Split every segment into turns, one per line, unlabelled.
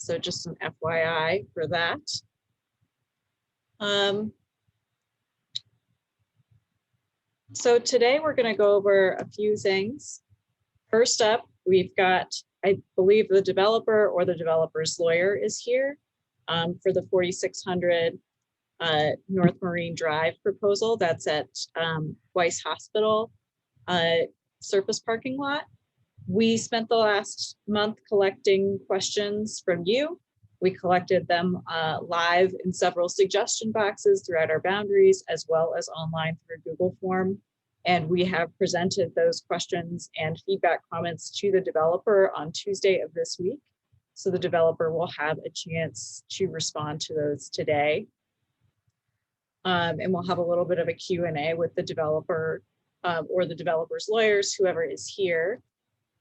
So just some FYI for that. So today we're going to go over a few things. First up, we've got, I believe the developer or the developer's lawyer is here for the 4600 North Marine Drive proposal. That's at Weiss Hospital surface parking lot. We spent the last month collecting questions from you. We collected them live in several suggestion boxes throughout our boundaries, as well as online through Google form. And we have presented those questions and feedback comments to the developer on Tuesday of this week. So the developer will have a chance to respond to those today. And we'll have a little bit of a Q&A with the developer or the developer's lawyers, whoever is here.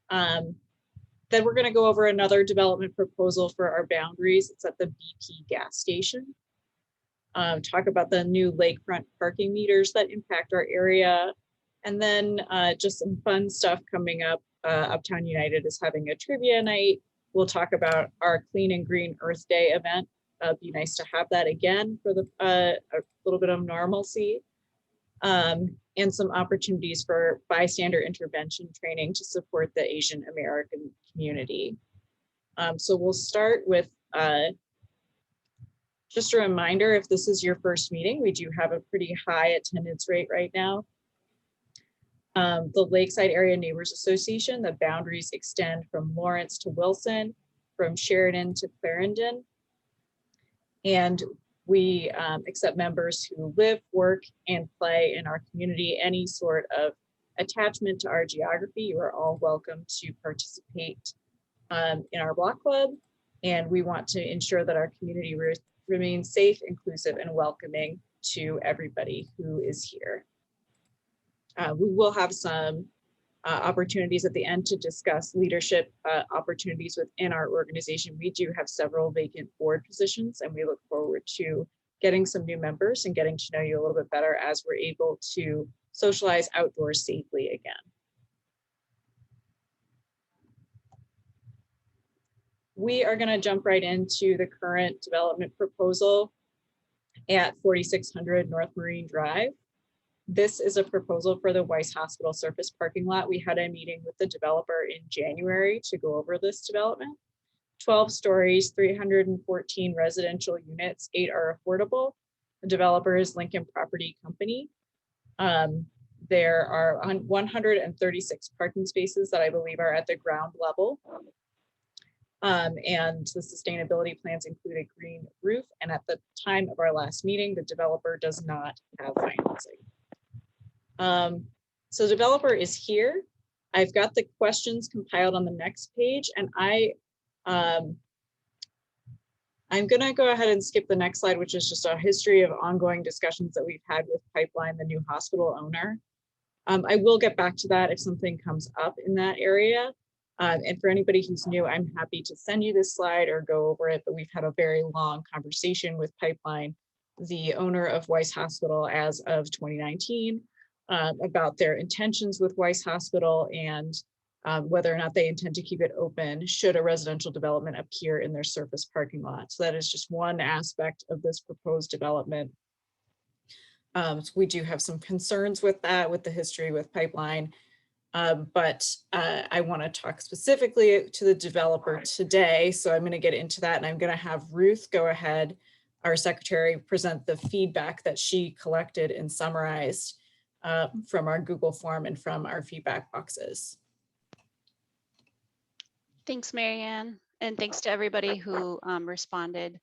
Then we're going to go over another development proposal for our boundaries. It's at the BP gas station. Talk about the new lakefront parking meters that impact our area. And then just some fun stuff coming up. Uptown United is having a trivia night. We'll talk about our Clean and Green Earth Day event. Be nice to have that again for the a little bit of normalcy. And some opportunities for bystander intervention training to support the Asian American community. So we'll start with just a reminder, if this is your first meeting, we do have a pretty high attendance rate right now. The Lakeside Area Neighbors Association, the boundaries extend from Lawrence to Wilson, from Sheridan to Clarendon. And we accept members who live, work, and play in our community. Any sort of attachment to our geography, you are all welcome to participate in our block club. And we want to ensure that our community remains safe, inclusive, and welcoming to everybody who is here. We will have some opportunities at the end to discuss leadership opportunities within our organization. We do have several vacant board positions, and we look forward to getting some new members and getting to know you a little bit better as we're able to socialize outdoors safely again. We are going to jump right into the current development proposal at 4600 North Marine Drive. This is a proposal for the Weiss Hospital surface parking lot. We had a meeting with the developer in January to go over this development. 12 stories, 314 residential units, 8 are affordable. The developer is Lincoln Property Company. There are 136 parking spaces that I believe are at the ground level. And the sustainability plans include a green roof. And at the time of our last meeting, the developer does not have financing. So the developer is here. I've got the questions compiled on the next page, and I'm going to go ahead and skip the next slide, which is just a history of ongoing discussions that we've had with Pipeline, the new hospital owner. I will get back to that if something comes up in that area. And for anybody who's new, I'm happy to send you this slide or go over it, but we've had a very long conversation with Pipeline, the owner of Weiss Hospital as of 2019. About their intentions with Weiss Hospital and whether or not they intend to keep it open should a residential development appear in their surface parking lot. So that is just one aspect of this proposed development. So we do have some concerns with that, with the history with Pipeline, but I want to talk specifically to the developer today. So I'm going to get into that, and I'm going to have Ruth go ahead, our secretary, present the feedback that she collected and summarized from our Google form and from our feedback boxes.
Thanks, Marianne, and thanks to everybody who responded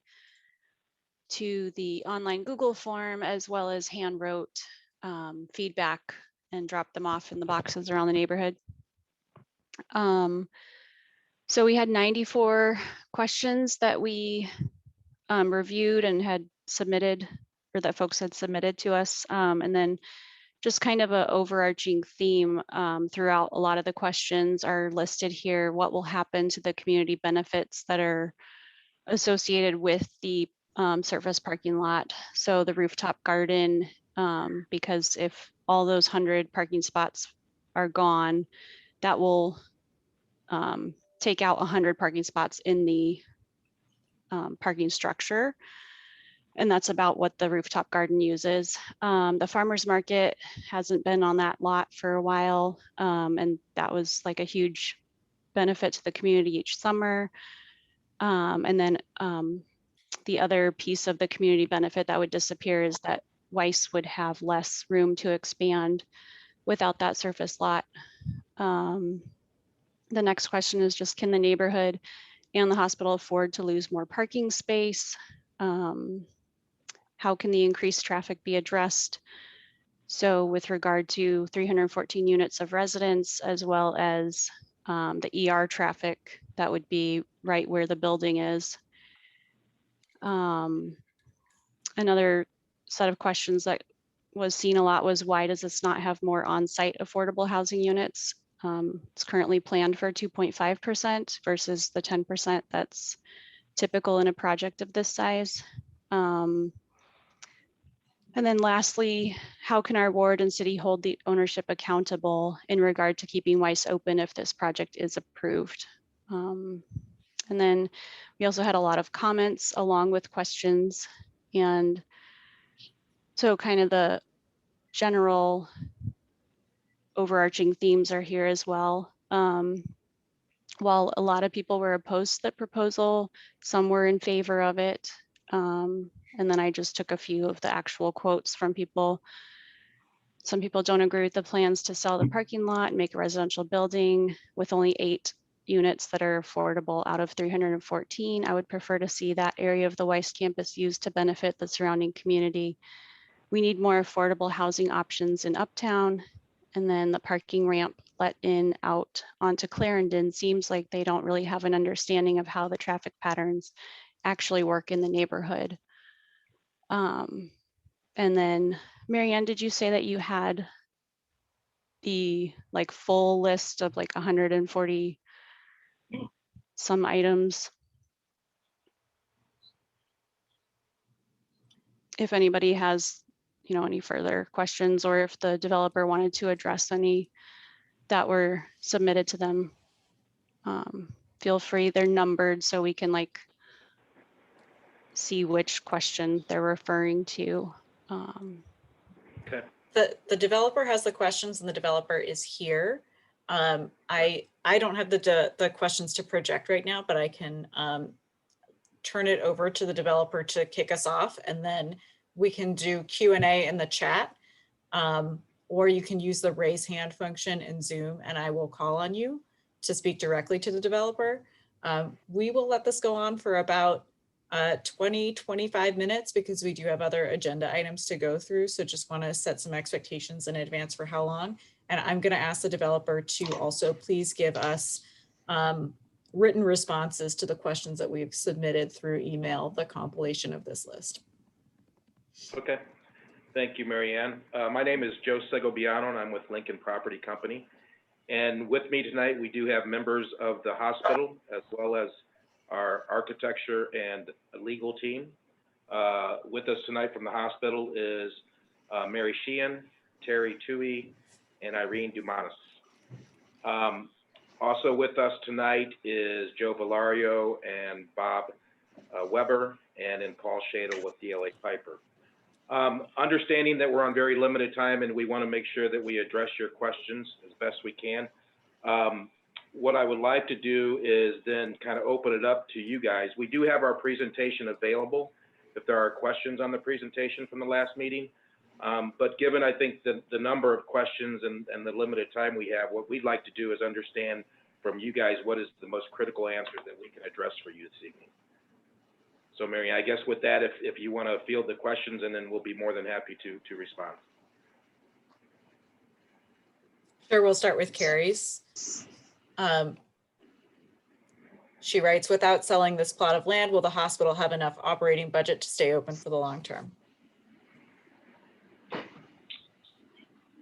to the online Google form, as well as hand wrote feedback and dropped them off in the boxes around the neighborhood. So we had 94 questions that we reviewed and had submitted, or that folks had submitted to us, and then just kind of an overarching theme throughout a lot of the questions are listed here. What will happen to the community benefits that are associated with the surface parking lot? So the rooftop garden, because if all those 100 parking spots are gone, that will take out 100 parking spots in the parking structure. And that's about what the rooftop garden uses. The farmer's market hasn't been on that lot for a while. And that was like a huge benefit to the community each summer. And then the other piece of the community benefit that would disappear is that Weiss would have less room to expand without that surface lot. The next question is just, can the neighborhood and the hospital afford to lose more parking space? How can the increased traffic be addressed? So with regard to 314 units of residents, as well as the ER traffic, that would be right where the building is. Another set of questions that was seen a lot was, why does this not have more on-site affordable housing units? It's currently planned for 2.5% versus the 10% that's typical in a project of this size. And then lastly, how can our ward and city hold the ownership accountable in regard to keeping Weiss open if this project is approved? And then we also had a lot of comments along with questions. And so kind of the general overarching themes are here as well. While a lot of people were opposed to the proposal, some were in favor of it. And then I just took a few of the actual quotes from people. Some people don't agree with the plans to sell the parking lot and make a residential building with only 8 units that are affordable out of 314. I would prefer to see that area of the Weiss campus used to benefit the surrounding community. We need more affordable housing options in Uptown. And then the parking ramp let in out onto Clarendon seems like they don't really have an understanding of how the traffic patterns actually work in the neighborhood. And then Marianne, did you say that you had the like full list of like 140 some items? If anybody has, you know, any further questions, or if the developer wanted to address any that were submitted to them, feel free. They're numbered so we can like see which question they're referring to.
Okay.
The developer has the questions and the developer is here. I don't have the questions to project right now, but I can turn it over to the developer to kick us off, and then we can do Q&A in the chat, or you can use the raise hand function in Zoom and I will call on you to speak directly to the developer. We will let this go on for about 20-25 minutes because we do have other agenda items to go through. So just want to set some expectations in advance for how long. And I'm going to ask the developer to also please give us written responses to the questions that we've submitted through email, the compilation of this list.
Okay. Thank you, Marianne. My name is Joe Segoviano, and I'm with Lincoln Property Company. And with me tonight, we do have members of the hospital, as well as our architecture and legal team. With us tonight from the hospital is Mary Sheehan, Terry Toohey, and Irene Dumanis. Also with us tonight is Joe Valario and Bob Weber, and then Paul Shadle with DLA Piper. Understanding that we're on very limited time and we want to make sure that we address your questions as best we can. What I would like to do is then kind of open it up to you guys. We do have our presentation available if there are questions on the presentation from the last meeting. But given, I think, the number of questions and the limited time we have, what we'd like to do is understand from you guys what is the most critical answer that we can address for you this evening. So Mary, I guess with that, if you want to field the questions, and then we'll be more than happy to respond.
Sure, we'll start with Carrie's. She writes, without selling this plot of land, will the hospital have enough operating budget to stay open for the long term?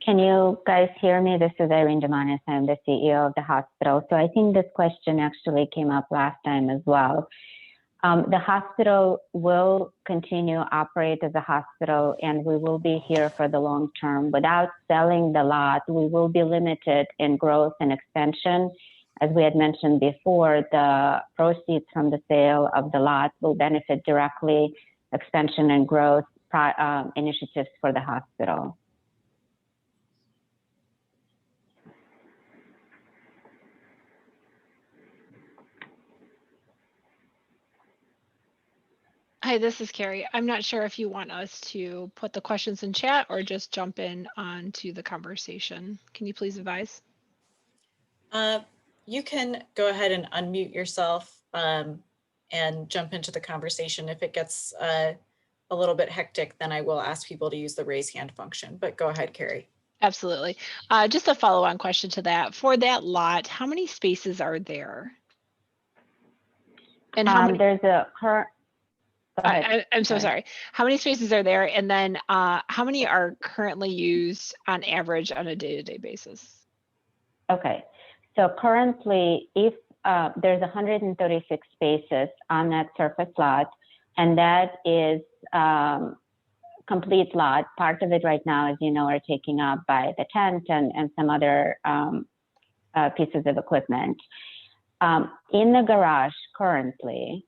Can you guys hear me? This is Irene Dumanis. I'm the CEO of the hospital. So I think this question actually came up last time as well. The hospital will continue to operate as a hospital, and we will be here for the long term. Without selling the lot, we will be limited in growth and expansion as we had mentioned before, the proceeds from the sale of the lot will benefit directly expansion and growth initiatives for the hospital.
Hi, this is Carrie. I'm not sure if you want us to put the questions in chat or just jump in onto the conversation. Can you please advise?
You can go ahead and unmute yourself and jump into the conversation. If it gets a little bit hectic, then I will ask people to use the raise hand function, but go ahead, Carrie.
Absolutely. Just a follow-on question to that. For that lot, how many spaces are there? And how many?
There's a current.
I'm so sorry. How many spaces are there? And then how many are currently used on average on a day-to-day basis?
Okay, so currently, if there's 136 spaces on that surface lot, and that is complete lot. Part of it right now, as you know, are taken up by the tent and some other pieces of equipment. In the garage currently,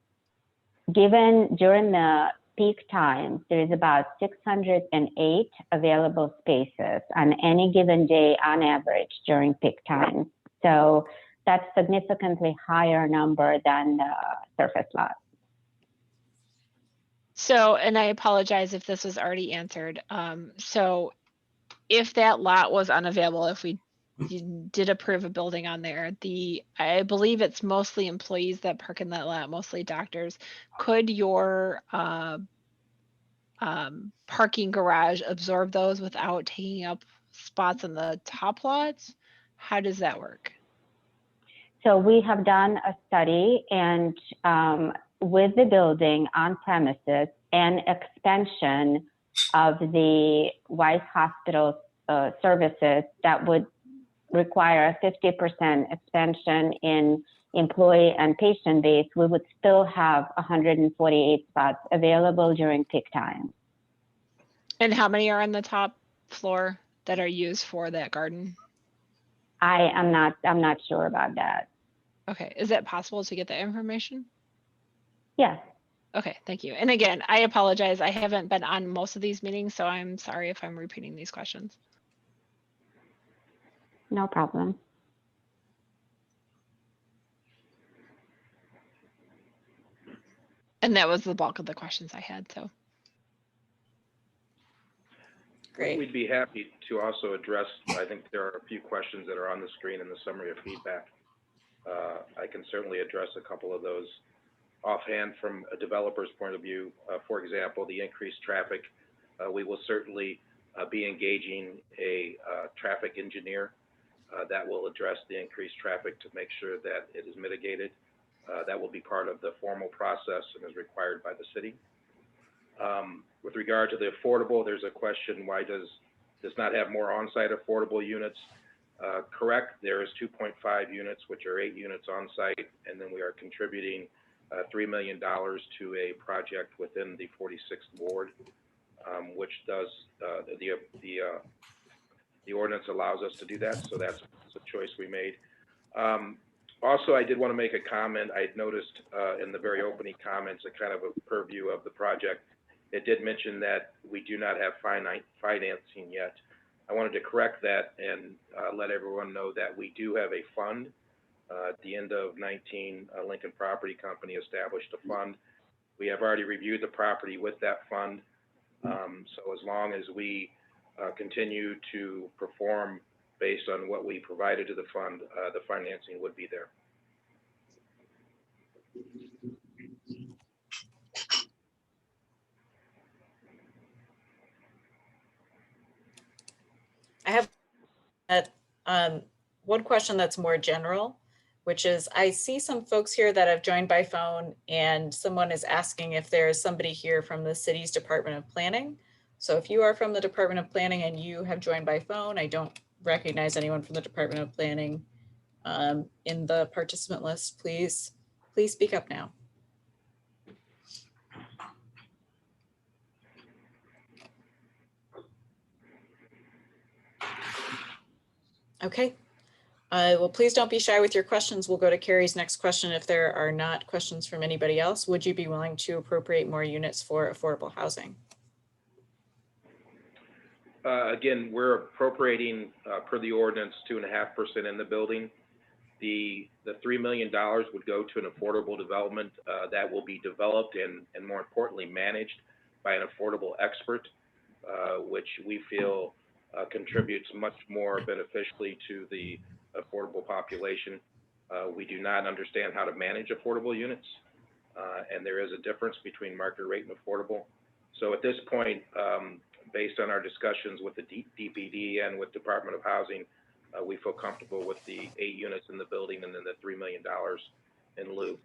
given during the peak times, there is about 608 available spaces on any given day on average during peak times. So that's significantly higher number than the surface lot.
So, and I apologize if this was already answered. So if that lot was unavailable, if we did approve a building on there, I believe it's mostly employees that park in that lot, mostly doctors. Could your parking garage absorb those without taking up spots in the top lots? How does that work?
So we have done a study, and with the building on premises and expansion of the Weiss Hospital services, that would require a 50% expansion in employee and patient base, we would still have 148 spots available during peak time.
And how many are on the top floor that are used for that garden?
I'm not sure about that.
Okay, is it possible to get that information?
Yes.
Okay, thank you. And again, I apologize. I haven't been on most of these meetings, so I'm sorry if I'm repeating these questions.
No problem.
And that was the bulk of the questions I had, so.
Great.
We'd be happy to also address, I think there are a few questions that are on the screen in the summary of feedback. I can certainly address a couple of those offhand from a developer's point of view. For example, the increased traffic, we will certainly be engaging a traffic engineer that will address the increased traffic to make sure that it is mitigated. That will be part of the formal process and is required by the city. With regard to the affordable, there's a question, why does this not have more on-site affordable units? Correct, there is 2.5 units, which are 8 units on-site, and then we are contributing $3 million to a project within the 46th ward, which does, the ordinance allows us to do that, so that's a choice we made. Also, I did want to make a comment. I had noticed in the very opening comments a kind of a purview of the project. It did mention that we do not have finite financing yet. I wanted to correct that and let everyone know that we do have a fund. At the end of 19, Lincoln Property Company established a fund. We have already reviewed the property with that fund. So as long as we continue to perform based on what we provided to the fund, the financing would be there.
I have one question that's more general, which is I see some folks here that have joined by phone, and someone is asking if there is somebody here from the city's Department of Planning. So if you are from the Department of Planning and you have joined by phone, I don't recognize anyone from the Department of Planning in the participant list. Please speak up now. Okay, Well, please don't be shy with your questions. We'll go to Carrie's next question. If there are not questions from anybody else, would you be willing to appropriate more units for affordable housing?
Again, we're appropriating per the ordinance 2.5% in the building. The $3 million would go to an affordable development that will be developed and more importantly managed by an affordable expert, which we feel contributes much more beneficially to the affordable population. We do not understand how to manage affordable units, and there is a difference between market rate and affordable. So at this point, based on our discussions with the DPD and with Department of Housing, we feel comfortable with the 8 units in the building and then the $3 million in lieu.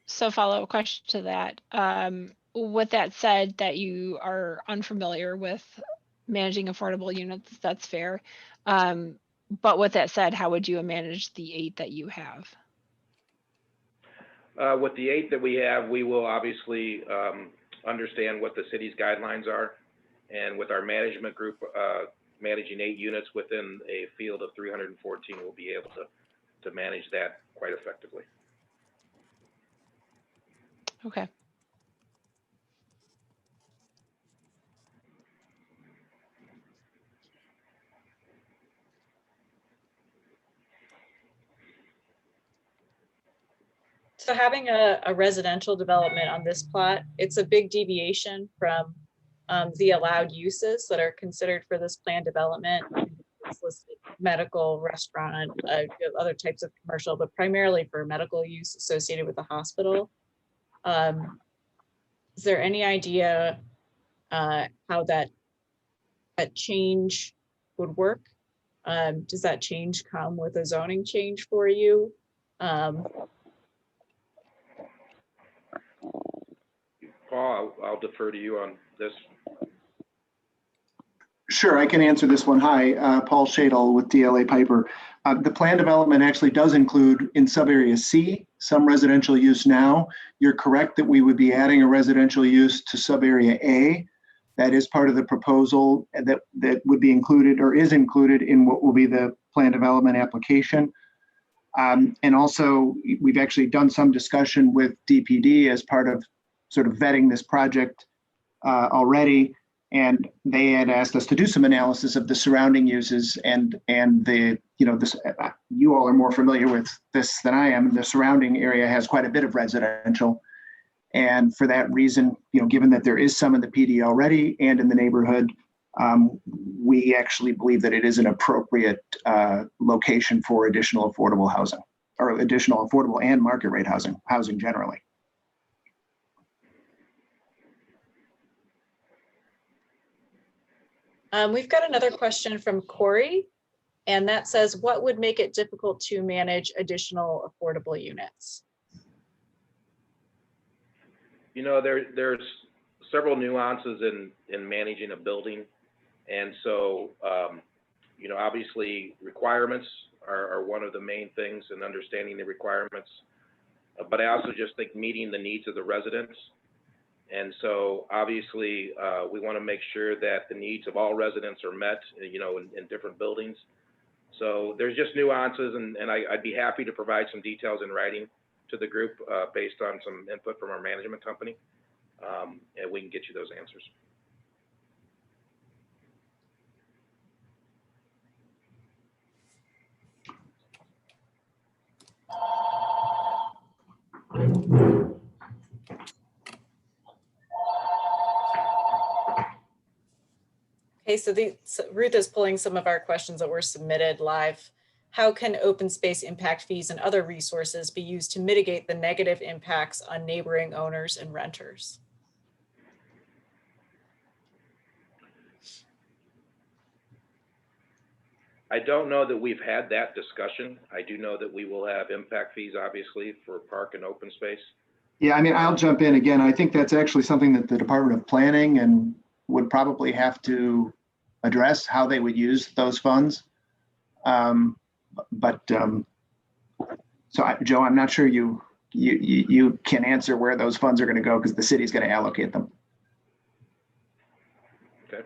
So follow-up question to that. With that said, that you are unfamiliar with managing affordable units, that's fair. But with that said, how would you manage the 8 that you have?
With the 8 that we have, we will obviously understand what the city's guidelines are. And with our management group managing 8 units within a field of 314, we'll be able to manage that quite effectively.
Okay.
So having a residential development on this plot, it's a big deviation from the allowed uses that are considered for this planned development. It's listed medical, restaurant, other types of commercial, but primarily for medical use associated with the hospital. Is there any idea how that change would work? Does that change come with a zoning change for you?
Paul, I'll defer to you on this.
Sure, I can answer this one. Hi, Paul Shadle with DLA Piper. The plan development actually does include in sub-area C some residential use now. You're correct that we would be adding a residential use to sub-area A. That is part of the proposal that would be included or is included in what will be the plan development application. And also, we've actually done some discussion with DPD as part of sort of vetting this project already. And they had asked us to do some analysis of the surrounding uses and the, this, you all are more familiar with this than I am. The surrounding area has quite a bit of residential. And for that reason, given that there is some in the PD already and in the neighborhood, we actually believe that it is an appropriate location for additional affordable housing or additional affordable and market rate housing generally.
We've got another question from Corey, and that says, what would make it difficult to manage additional affordable units?
There's several nuances in managing a building. And so, obviously requirements are one of the main things and understanding the requirements. But I also just think meeting the needs of the residents. And so obviously we want to make sure that the needs of all residents are met, in different buildings. So there's just nuances, and I'd be happy to provide some details in writing to the group based on some input from our management company, and we can get you those answers.
Okay, so Ruth is pulling some of our questions that were submitted live. How can open space impact fees and other resources be used to mitigate the negative impacts on neighboring owners and renters?
I don't know that we've had that discussion. I do know that we will have impact fees, obviously, for park and open space.
Yeah, I'll jump in again. I think that's actually something that the Department of Planning and would probably have to address how they would use those funds. So Joe, I'm not sure you can answer where those funds are going to go because the city's going to allocate them.
Okay.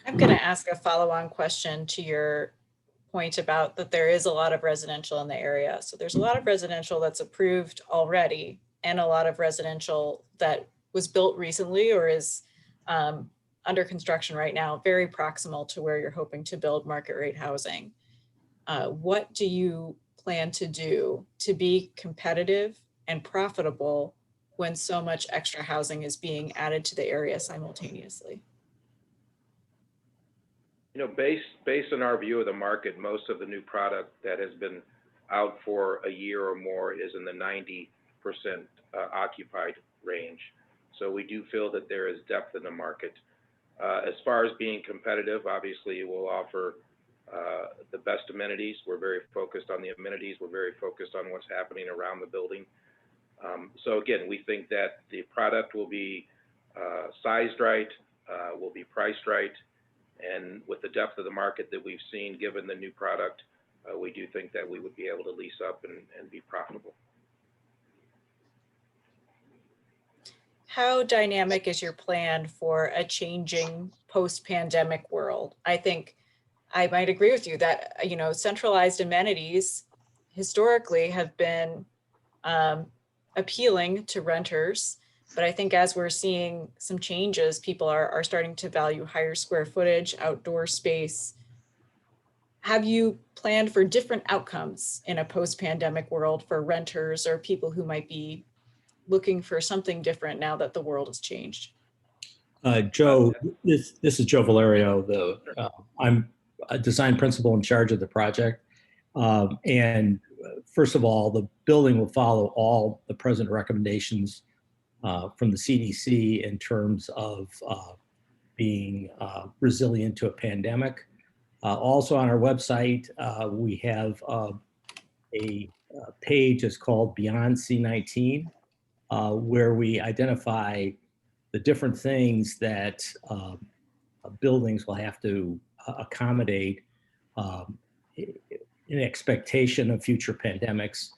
I'm going to ask a follow-on question to your point about that there is a lot of residential in the area. So there's a lot of residential that's approved already and a lot of residential that was built recently or is under construction right now, very proximal to where you're hoping to build market rate housing. What do you plan to do to be competitive and profitable when so much extra housing is being added to the area simultaneously?
You know, based on our view of the market, most of the new product that has been out for a year or more is in the 90% occupied range. So we do feel that there is depth in the market. As far as being competitive, obviously we'll offer the best amenities. We're very focused on the amenities. We're very focused on what's happening around the building. So again, we think that the product will be sized right, will be priced right, and with the depth of the market that we've seen, given the new product, we do think that we would be able to lease up and be profitable.
How dynamic is your plan for a changing post-pandemic world? I think I might agree with you that, you know, centralized amenities historically have been appealing to renters. But I think as we're seeing some changes, people are starting to value higher square footage, outdoor space. Have you planned for different outcomes in a post-pandemic world for renters or people who might be looking for something different now that the world has changed?
Joe, this is Joe Valerio. I'm a design principal in charge of the project. And first of all, the building will follow all the present recommendations from the CDC in terms of being resilient to a pandemic. Also on our website, we have a page, it's called Beyond C19, where we identify the different things that buildings will have to accommodate in expectation of future pandemics.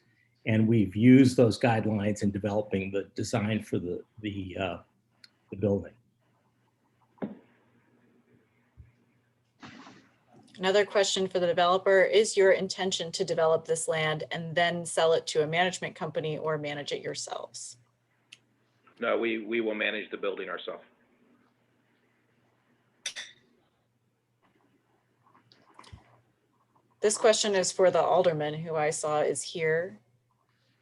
And we've used those guidelines in developing the design for the building.
Another question for the developer, is your intention to develop this land and then sell it to a management company or manage it yourselves?
No, we will manage the building ourselves.
This question is for the alderman who I saw is here.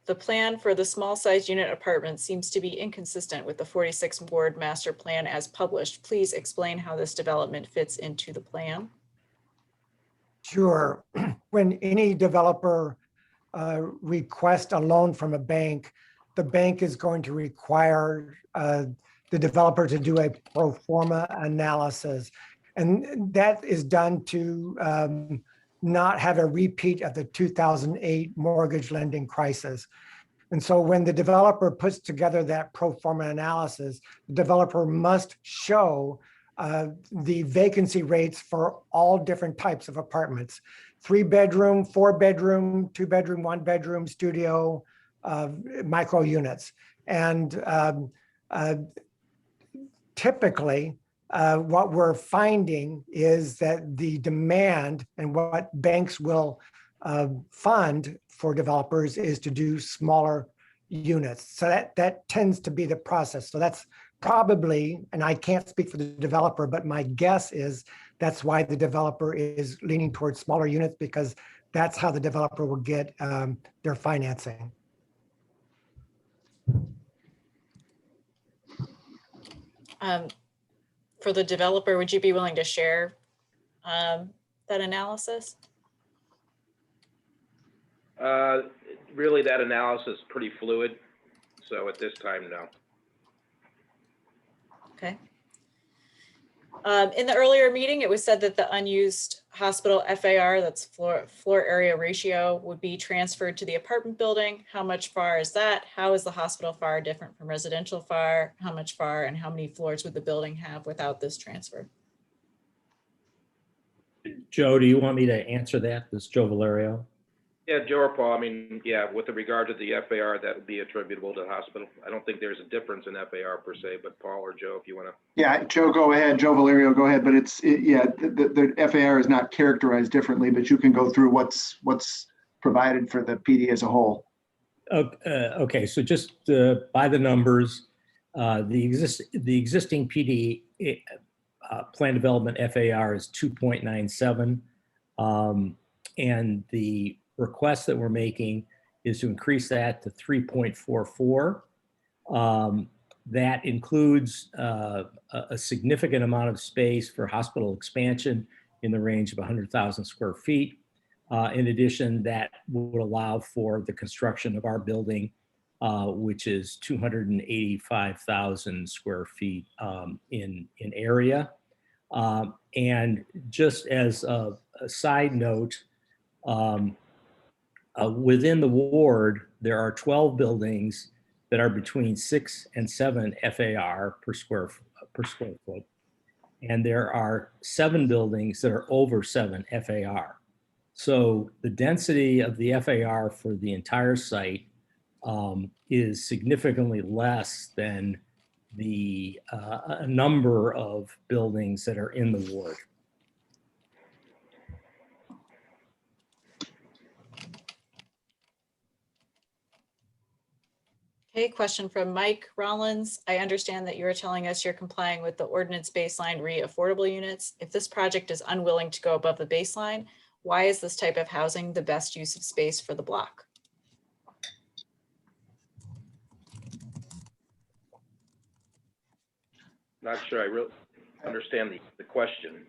The plan for the small size unit apartment seems to be inconsistent with the 46 ward master plan as published. Please explain how this development fits into the plan.
Sure. When any developer requests a loan from a bank, the bank is going to require the developer to do a pro forma analysis. And that is done to not have a repeat of the 2008 mortgage lending crisis. And so when the developer puts together that pro forma analysis, the developer must show the vacancy rates for all different types of apartments: 3-bedroom, 4-bedroom, 2-bedroom, 1-bedroom, studio, micro units. And typically, what we're finding is that the demand and what banks will fund for developers is to do smaller units. So that tends to be the process. So that's probably, and I can't speak for the developer, but my guess is that's why the developer is leaning towards smaller units, because that's how the developer will get their financing.
For the developer, would you be willing to share that analysis?
Really, that analysis is pretty fluid. So at this time, no.
Okay. In the earlier meeting, it was said that the unused hospital FAR, that's floor area ratio, would be transferred to the apartment building. How much FAR is that? How is the hospital FAR different from residential FAR? How much FAR and how many floors would the building have without this transfer?
Joe, do you want me to answer that? This is Joe Valerio.
Yeah, Joe or Paul, I mean, yeah, with regard to the FAR, that would be attributable to the hospital. I don't think there's a difference in FAR per se, but Paul or Joe, if you want to.
Yeah, Joe, go ahead. Joe Valerio, go ahead. But the FAR is not characterized differently, but you can go through what's provided for the PD as a whole.
Okay, so just by the numbers, the existing PD plan development FAR is 2.97, and the request that we're making is to increase that to 3.44. That includes a significant amount of space for hospital expansion in the range of 100,000 square feet. In addition, that would allow for the construction of our building, which is 285,000 square feet in area. And just as a side note, within the ward, there are 12 buildings that are between 6 and 7 FAR per square foot. And there are 7 buildings that are over 7 FAR. So the density of the FAR for the entire site is significantly less than the a number of buildings that are in the ward.
Okay, question from Mike Rollins. I understand that you're telling us you're complying with the ordinance baseline re-affordable units. If this project is unwilling to go above the baseline, why is this type of housing the best use of space for the block?
Not sure I really understand the question.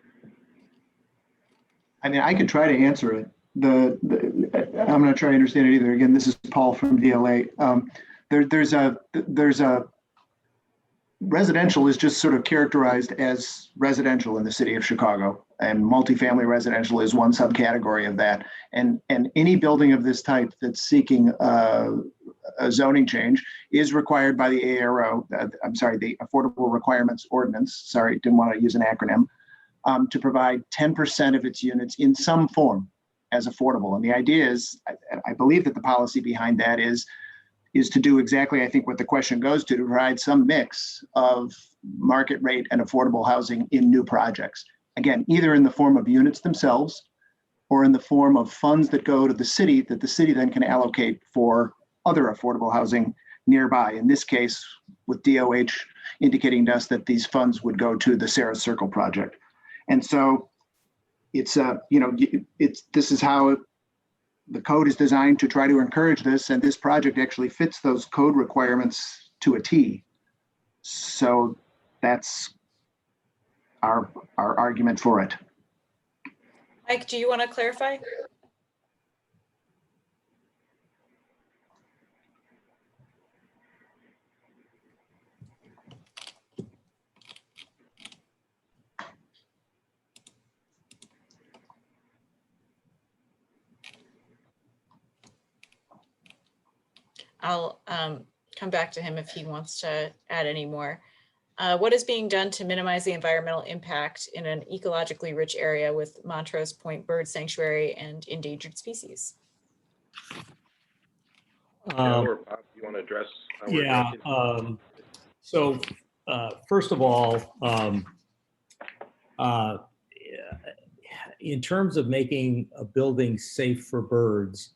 I mean, I could try to answer it. I'm going to try to understand it either. Again, this is Paul from DLA. There's a residential is just sort of characterized as residential in the city of Chicago, and multifamily residential is one subcategory of that. And any building of this type that's seeking a zoning change is required by the ARO. The Affordable Requirements Ordinance. Sorry, didn't want to use an acronym. To provide 10% of its units in some form as affordable. And the idea is, I believe that the policy behind that is to do exactly, I think, what the question goes to provide some mix of market rate and affordable housing in new projects. Again, either in the form of units themselves or in the form of funds that go to the city that the city then can allocate for other affordable housing nearby. In this case, with DOH indicating to us that these funds would go to the Sarah Circle project. And so it's, this is how the code is designed to try to encourage this, and this project actually fits those code requirements to a T. So that's our argument for it.
Mike, do you want to clarify? I'll come back to him if he wants to add any more. What is being done to minimize the environmental impact in an ecologically rich area with Montrose Point Bird Sanctuary and endangered species?
Joe or Bob, you want to address?
Yeah. So first of all, in terms of making a building safe for birds,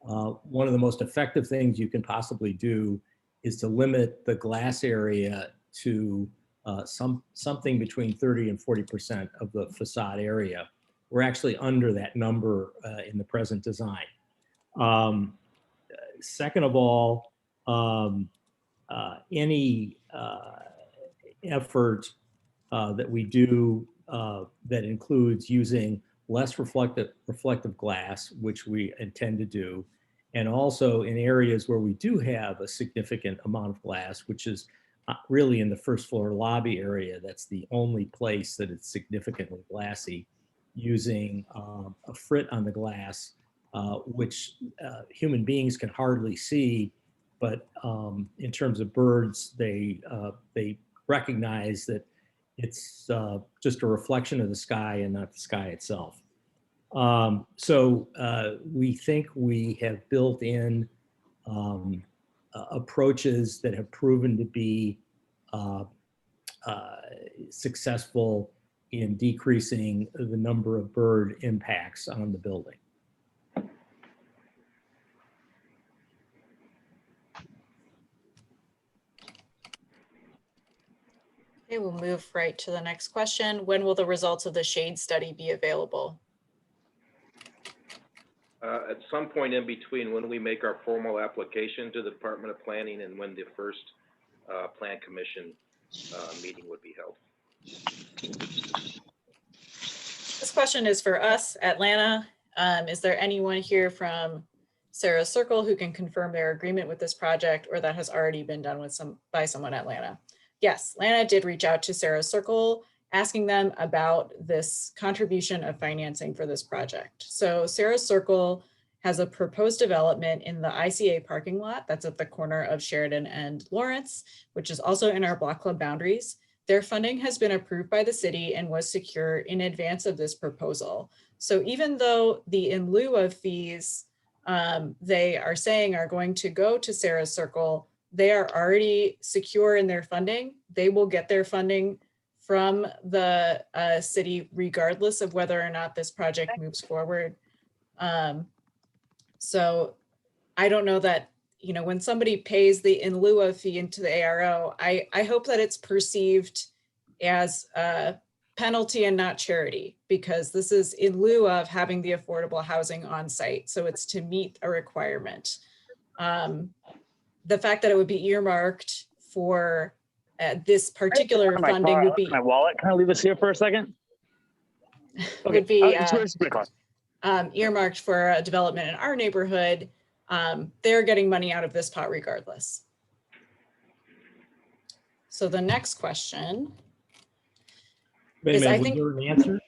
one of the most effective things you can possibly do is to limit the glass area to something between 30 and 40% of the facade area. We're actually under that number in the present design. Second of all, any effort that we do that includes using less reflective glass, which we intend to do, and also in areas where we do have a significant amount of glass, which is really in the first floor lobby area. That's the only place that it's significantly glassy, using a frit on the glass, which human beings can hardly see, but in terms of birds, they recognize that it's just a reflection of the sky and not the sky itself. We think we have built in approaches that have proven to be successful in decreasing the number of bird impacts on the building.
Okay, we'll move right to the next question. When will the results of the shade study be available?
At some point in between when we make our formal application to the Department of Planning and when the first Plan Commission meeting would be held.
This question is for us at LANA. Is there anyone here from Sarah's Circle who can confirm their agreement with this project or that has already been done with by someone at LANA? Yes, LANA did reach out to Sarah's Circle asking them about this contribution of financing for this project. So Sarah's Circle has a proposed development in the ICA parking lot that's at the corner of Sheridan and Lawrence, which is also in our block club boundaries. Their funding has been approved by the city and was secure in advance of this proposal. So even though the in lieu of fees they are saying are going to go to Sarah's Circle, they are already secure in their funding. They will get their funding from the city regardless of whether or not this project moves forward. So I don't know that, you know, when somebody pays the in lieu of fee into the ARO, I hope that it's perceived as a penalty and not charity, because this is in lieu of having the affordable housing on site. So it's to meet a requirement. The fact that it would be earmarked for this particular funding would be
my wallet. Can I leave this here for a second? Okay.
Would be
It's pretty close.
Earmarked for a development in our neighborhood. They're getting money out of this pot regardless. So the next question
Wait a
is,
minute,
I
was
think,
there an answer?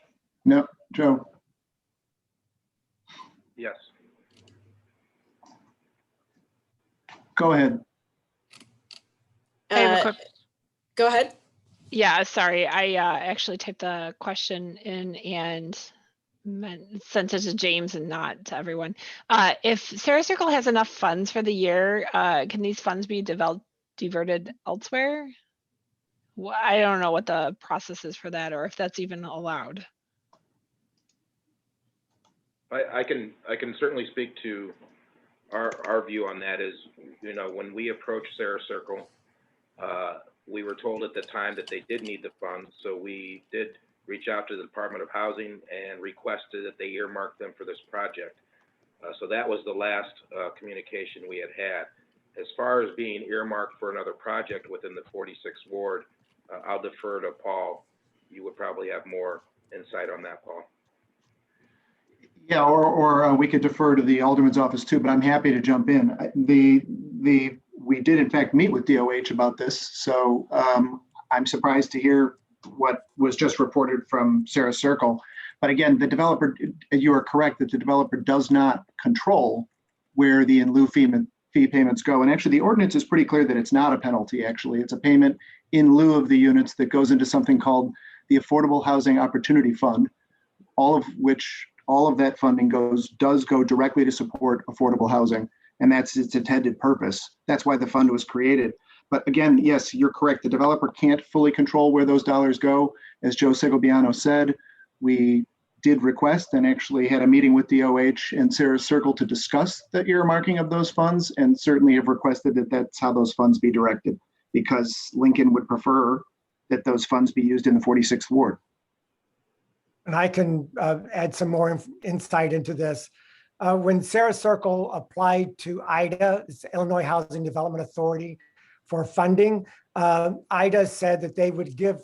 No, Joe.
Yes.
Go ahead.
I have a quick,
go ahead.
yeah, sorry. I actually typed the question in and sent it to James and not to everyone. If Sarah Circle has enough funds for the year, can these funds be diverted elsewhere? Well, I don't know what the process is for that or if that's even allowed.
I can certainly speak to our view on that. Is, you know, when we approached Sarah Circle, we were told at the time that they did need the funds, so we did reach out to the Department of Housing and requested that they earmark them for this project. So that was the last communication we had. As far as being earmarked for another project within the 46th ward, I'll defer to Paul. You would probably have more insight on that, Paul.
Yeah, or we could defer to the Alderman's office too, but I'm happy to jump in. We did in fact meet with DOH about this, so I'm surprised to hear what was just reported from Sarah Circle. But again, the developer, you are correct that the developer does not control where the in lieu fee payments go. And actually the ordinance is pretty clear that it's not a penalty, actually. It's a payment in lieu of the units that goes into something called the Affordable Housing Opportunity Fund, all of that funding does go directly to support affordable housing. And that's its intended purpose. That's why the fund was created. But again, yes, you're correct. The developer can't fully control where those dollars go. As Joe Segoviano said, we did request and actually had a meeting with DOH and Sarah's Circle to discuss the earmarking of those funds, and certainly have requested that that's how those funds be directed, because Lincoln would prefer that those funds be used in the 46th ward.
And I can add some more insight into this. When Sarah Circle applied to IDA, it's Illinois Housing Development Authority, for funding, IDA said that they would give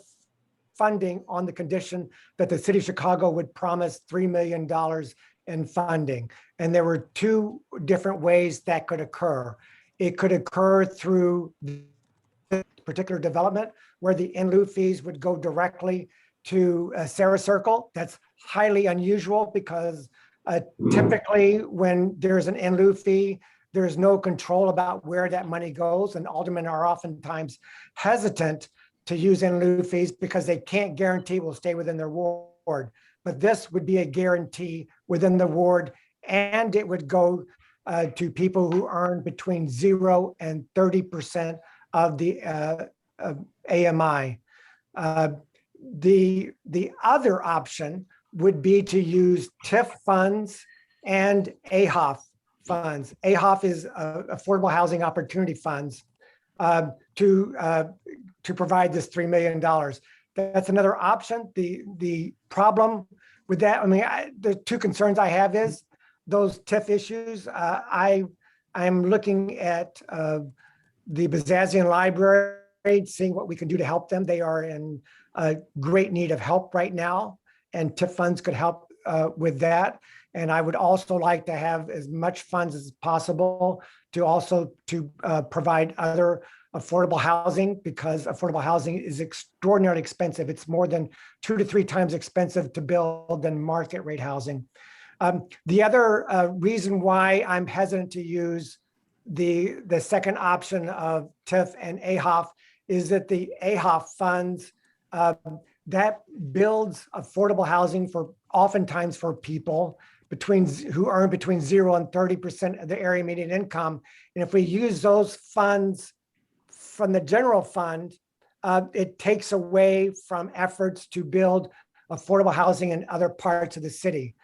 funding on the condition that the city of Chicago would promise $3 million in funding. And there were two different ways that could occur. It could occur through this particular development where the in lieu fees would go directly to Sarah Circle. That's highly unusual because typically when there's an in lieu fee, there's no control about where that money goes, and aldermen are oftentimes hesitant to use in lieu fees because they can't guarantee it will stay within their ward. but this would be a guarantee within the ward, and it would go to people who earn between 0 and 30% of the AMI. The other option would be to use TIF funds and AHOF funds. AHOF is Affordable Housing Opportunity Funds to provide this $3 million. That's another option. The problem with that, I mean, the two concerns I have is those TIF issues. I'm looking at the Bazazian Library, seeing what we can do to help them. They are in great need of help right now, and TIF funds could help with that. And I would also like to have as much funds as possible to provide other affordable housing, because affordable housing is extraordinarily expensive. It's more than 2 to 3 times expensive to build than market rate housing. The other reason why I'm hesitant to use the second option of TIF and AHOF is that the AHOF funds that builds affordable housing for oftentimes for people who earn between 0 and 30% of the area median income. And if we use those funds from the general fund, it takes away from efforts to build affordable housing in other parts of the city.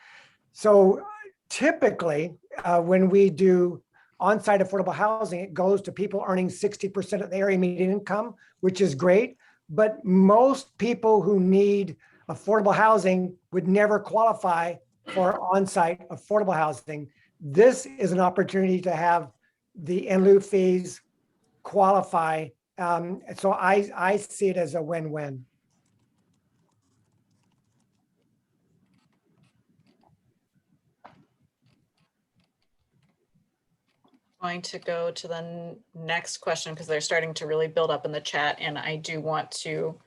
So typically, when we do on-site affordable housing, it goes to people earning 60% of the area median income, which is great. But most people who need affordable housing would never qualify for on-site affordable housing. This is an opportunity to have the in lieu fees qualify. So I see it as a win-win.
Going to go to the next question because they're starting to really build up in the chat, and I do want to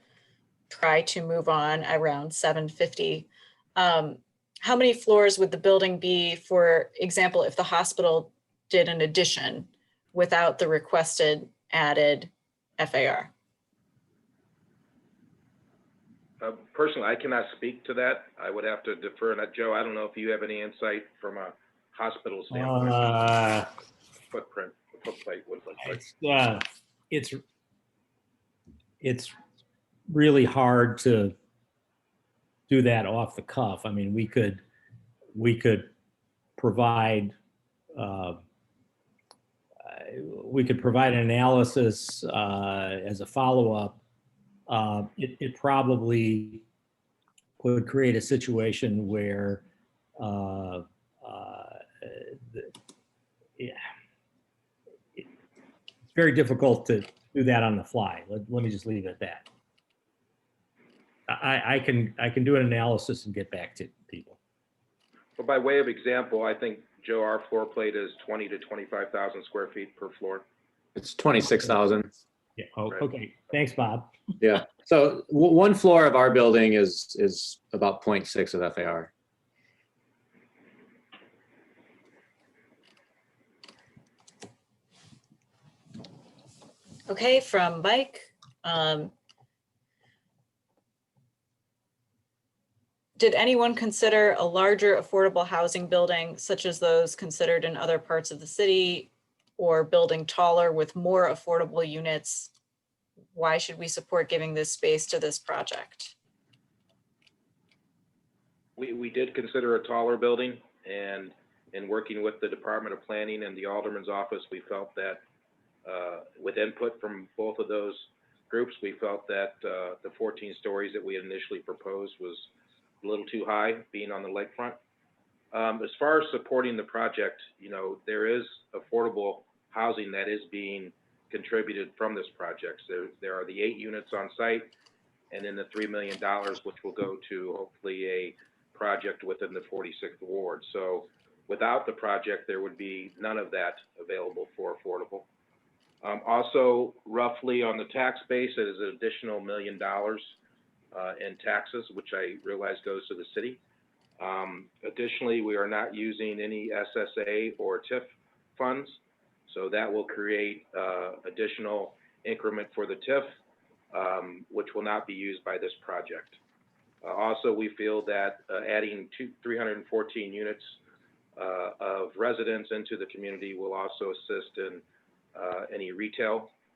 try to move on around 7:50. How many floors would the building be, for example, if the hospital did an addition without the requested added FAR?
Personally, I cannot speak to that. I would have to defer. And Joe, I don't know if you have any insight from a hospital standpoint. Footprint would look like.
It's really hard to do that off the cuff. I mean, we could provide an analysis as a follow-up. It probably would create a situation where it's very difficult to do that on the fly. Let me just leave it at that. I can do an analysis and get back to people.
But by way of example, I think, Joe, our floor plate is 20 to 25,000 square feet per floor.
It's 26,000.
Yeah. Oh, okay. Thanks, Bob.
Yeah. So one floor of our building is about 0.6 of FAR.
Okay, from Mike. Did anyone consider a larger affordable housing building, such as those considered in other parts of the city, or building taller with more affordable units? Why should we support giving this space to this project?
We did consider a taller building, and in working with the Department of Planning and the Alderman's office, we felt that with input from both of those groups, we felt that the 14 stories that we initially proposed was a little too high, being on the lakefront. As far as supporting the project, you know, there is affordable housing that is being contributed from this project. There are the 8 units on site, and then the $3 million, which will go to hopefully a project within the 46th ward. So without the project, there would be none of that available for affordable. Also, roughly on the tax base, it is an additional $1 million in taxes, which I realize goes to the city. Additionally, we are not using any SSA or TIF funds, so that will create additional increment for the TIF, which will not be used by this project. Also, we feel that adding 314 units of residents into the community will also assist in any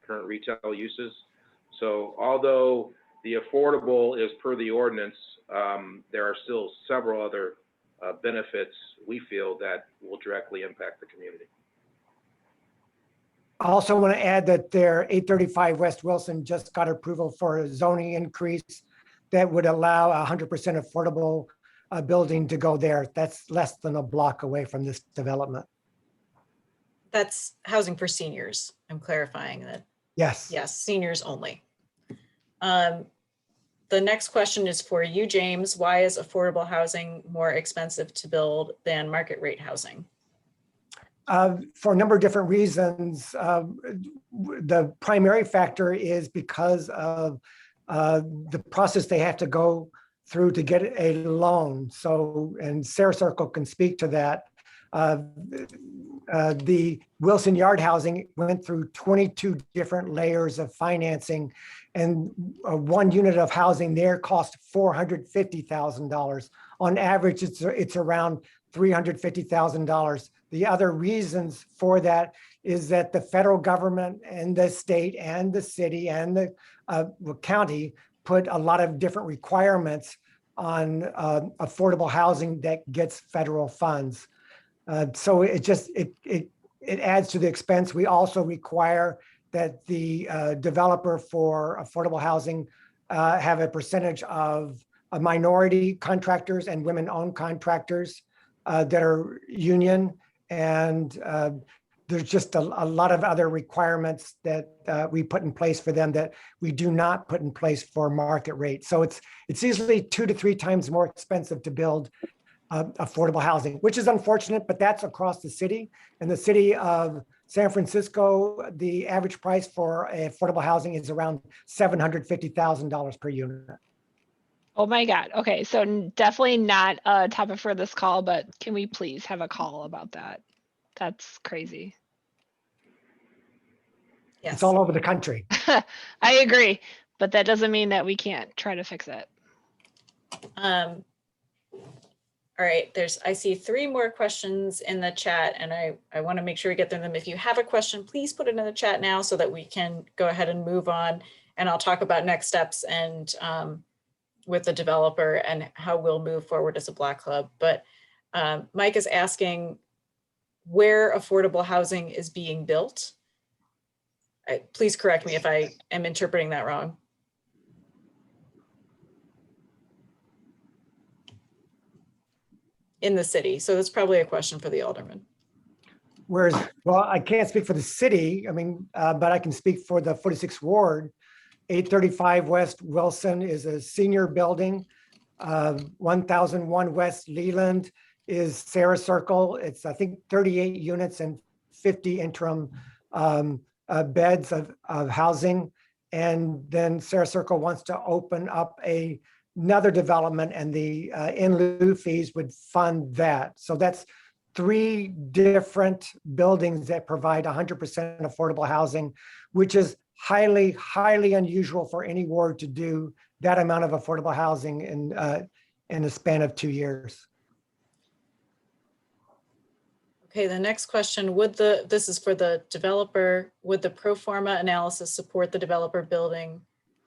current retail uses. So although the affordable is per the ordinance, there are still several other benefits we feel that will directly impact the community.
I also want to add that their 835 West Wilson just got approval for a zoning increase that would allow 100% affordable building to go there. That's less than a block away from this development.
That's housing for seniors. I'm clarifying that.
Yes.
Yes, seniors only. The next question is for you, James. Why is affordable housing more expensive to build than market rate housing?
For a number of different reasons. The primary factor is because of the process they have to go through to get a loan. So, and Sarah Circle can speak to that. The Wilson Yard housing went through 22 different layers of financing, and one unit of housing there cost $450,000. On average, it's around $350,000. The other reasons for that is that the federal government and the state and the city and the county put a lot of different requirements on affordable housing that gets federal funds. So it adds to the expense. We also require that the developer for affordable housing have a percentage of minority contractors and women-owned contractors that are union. And there's just a lot of other requirements that we put in place for them that we do not put in place for market rate. So it's easily 2 to 3 times more expensive to build affordable housing, which is unfortunate, but that's across the city. In the city of San Francisco, the average price for affordable housing is around $750,000 per unit.
Oh my God. Okay, so definitely not a topic for this call, but can we please have a call about that? That's crazy.
Yes.
It's all over the country.
I agree, but that doesn't mean that we can't try to fix it.
All right, I see 3 more questions in the chat, and I want to make sure we get to them. If you have a question, please put it in the chat now so that we can go ahead and move on. And I'll talk about next steps and with the developer and how we'll move forward as a Black Club. But Mike is asking where affordable housing is being built. Please correct me if I am interpreting that wrong. In the city. So that's probably a question for the alderman.
Whereas, well, I can't speak for the city. I mean, but I can speak for the 46th Ward. 835 West Wilson is a senior building. 1001 West Leland is Sarah Circle. It's, I think, 38 units and 50 interim beds of housing. And then Sarah Circle wants to open up another development, and the in lieu fees would fund that. So that's 3 different buildings that provide 100% affordable housing, which is highly, highly unusual for any ward to do that amount of affordable housing in a span of 2 years.
Okay, the next question, this is for the developer, would the pro forma analysis support the developer building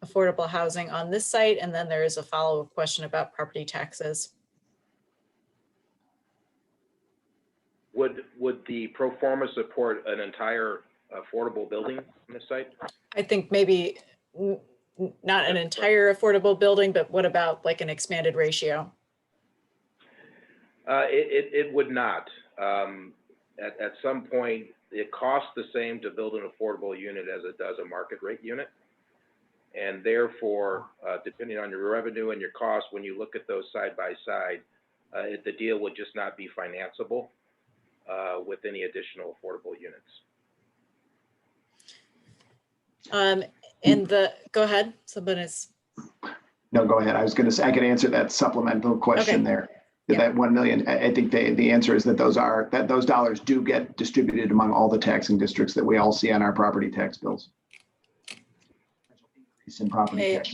affordable housing on this site? And then there is a follow-up question about property taxes.
Would the pro forma support an entire affordable building on this site?
I think maybe not an entire affordable building, but what about like an expanded ratio?
It would not. At some point, it costs the same to build an affordable unit as it does a market rate unit. And therefore, depending on your revenue and your costs, when you look at those side by side, the deal would just not be financeable with any additional affordable units.
Go ahead, somebody's.
No, go ahead. I was going to say, I can answer that supplemental question there.
Yeah.
That 1 million, I think the answer is that those dollars do get distributed among all the taxing districts that we all see on our property tax bills. In property tax.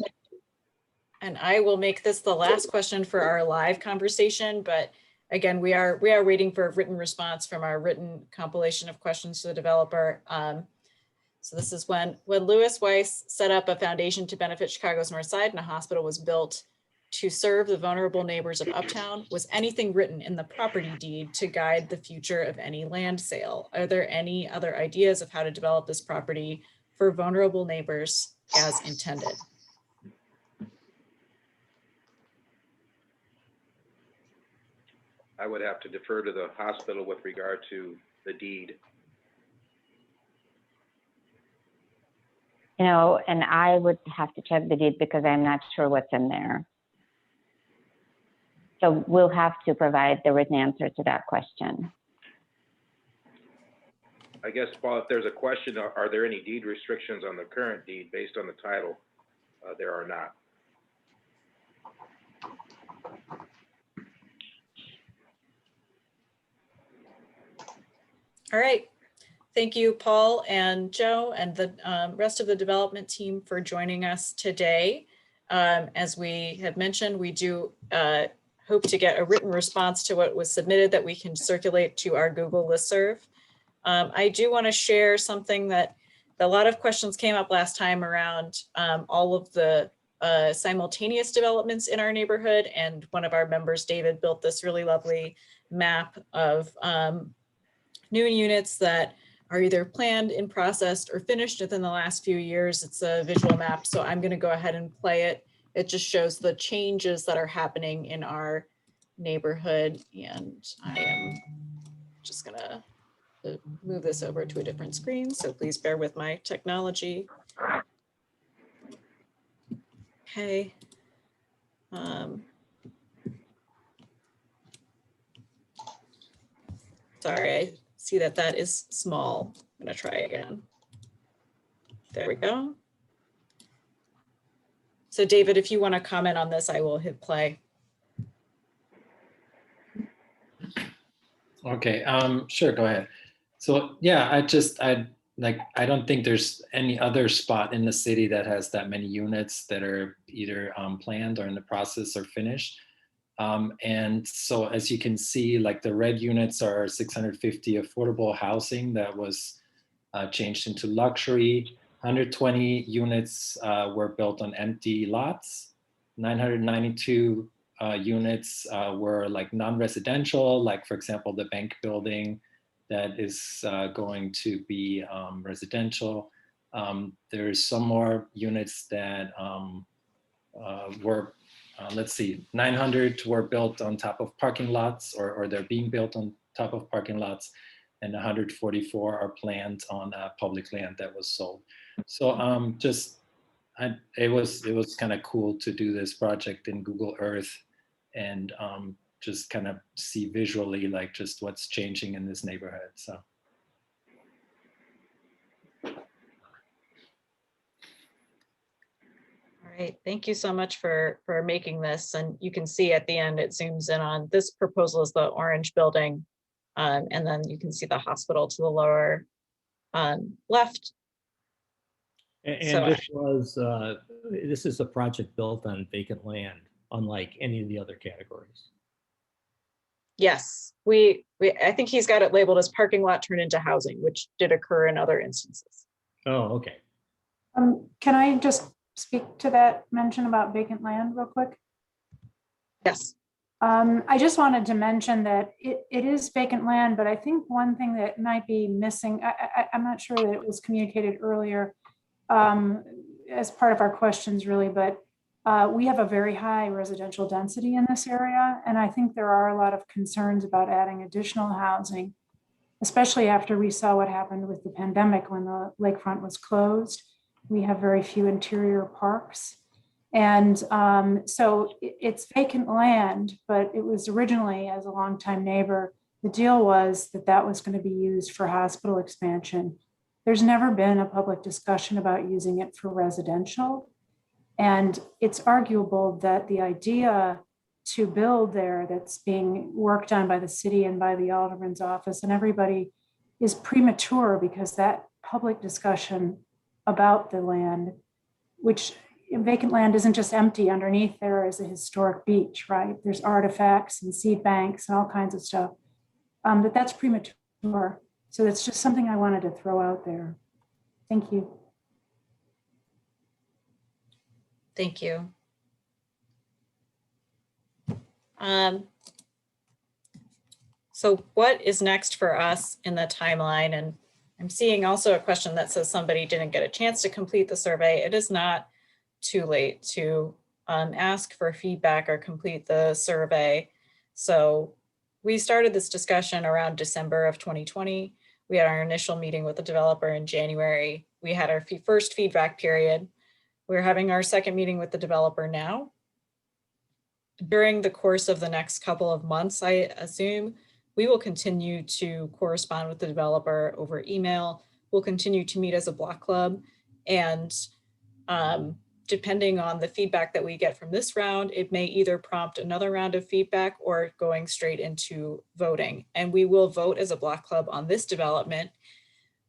And I will make this the last question for our live conversation, but again, we are waiting for a written response from our written compilation of questions to the developer. So this is when Lewis Weiss set up a foundation to benefit Chicago's North Side and a hospital was built to serve the vulnerable neighbors of Uptown. Was anything written in the property deed to guide the future of any land sale? Are there any other ideas of how to develop this property for vulnerable neighbors as intended?
I would have to defer to the hospital with regard to the deed.
You know, and I would have to check the deed because I'm not sure what's in there. So we'll have to provide the written answer to that question.
I guess, Paul, if there's a question, are there any deed restrictions on the current deed based on the title? There are not.
All right. Thank you, Paul and Joe and the rest of the development team for joining us today. As we have mentioned, we do hope to get a written response to what was submitted that we can circulate to our Google listserv. I do want to share something that a lot of questions came up last time around all of the simultaneous developments in our neighborhood. And one of our members, David, built this really lovely map of new units that are either planned, in process, or finished within the last few years. It's a visual map, so I'm going to go ahead and play it. It just shows the changes that are happening in our neighborhood. And I am just going to move this over to a different screen, so please bear with my technology. Okay. Sorry, I see that is small. I'm gonna try again. There we go. So David, if you want to comment on this, I will hit play.
Okay, sure, go ahead. So yeah, I don't think there's any other spot in the city that has that many units that are either planned or in the process or finished. And so as you can see, like the red units are 650 affordable housing that was changed into luxury. 120 units were built on empty lots. 992 units were like non-residential, like for example, the bank building that is going to be residential. There's some more units that were, let's see, 900 were built on top of parking lots or they're being built on top of parking lots, and 144 are planned on public land that was sold. So it was kind of cool to do this project in Google Earth and just kind of see visually like just what's changing in this neighborhood. So.
All right, thank you so much for making this. And you can see at the end, it zooms in on this proposal is the orange building. And then you can see the hospital to the lower left.
And
So,
this is a project built on vacant land, unlike any of the other categories.
yes, I think he's got it labeled as parking lot turned into housing, which did occur in other instances.
Oh, okay.
Can I just speak to that mention about vacant land real quick?
Yes.
I just wanted to mention that it is vacant land, but I think one thing that might be missing, I'm not sure that it was communicated earlier as part of our questions really, but we have a very high residential density in this area. And I think there are a lot of concerns about adding additional housing, especially after we saw what happened with the pandemic when the lakefront was closed. We have very few interior parks. And so it's vacant land, but it was originally, as a longtime neighbor, the deal was that was going to be used for hospital expansion. There's never been a public discussion about using it for residential. And it's arguable that the idea to build there that's being worked on by the city and by the Alderman's office and everybody is premature, because that public discussion about the land, which vacant land isn't just empty. Underneath there is a historic beach, right? There's artifacts and seed banks and all kinds of stuff. That's premature. So that's just something I wanted to throw out there. Thank you.
Thank you. So what is next for us in the timeline? And I'm seeing also a question that says somebody didn't get a chance to complete the survey. It is not too late to ask for feedback or complete the survey. So we started this discussion around December of 2020. We had our initial meeting with the developer in January. We had our first feedback period. We're having our second meeting with the developer now. During the course of the next couple of months, I assume, we will continue to correspond with the developer over email. We'll continue to meet as a block club. And depending on the feedback that we get from this round, it may either prompt another round of feedback or going straight into voting. And we will vote as a block club on this development.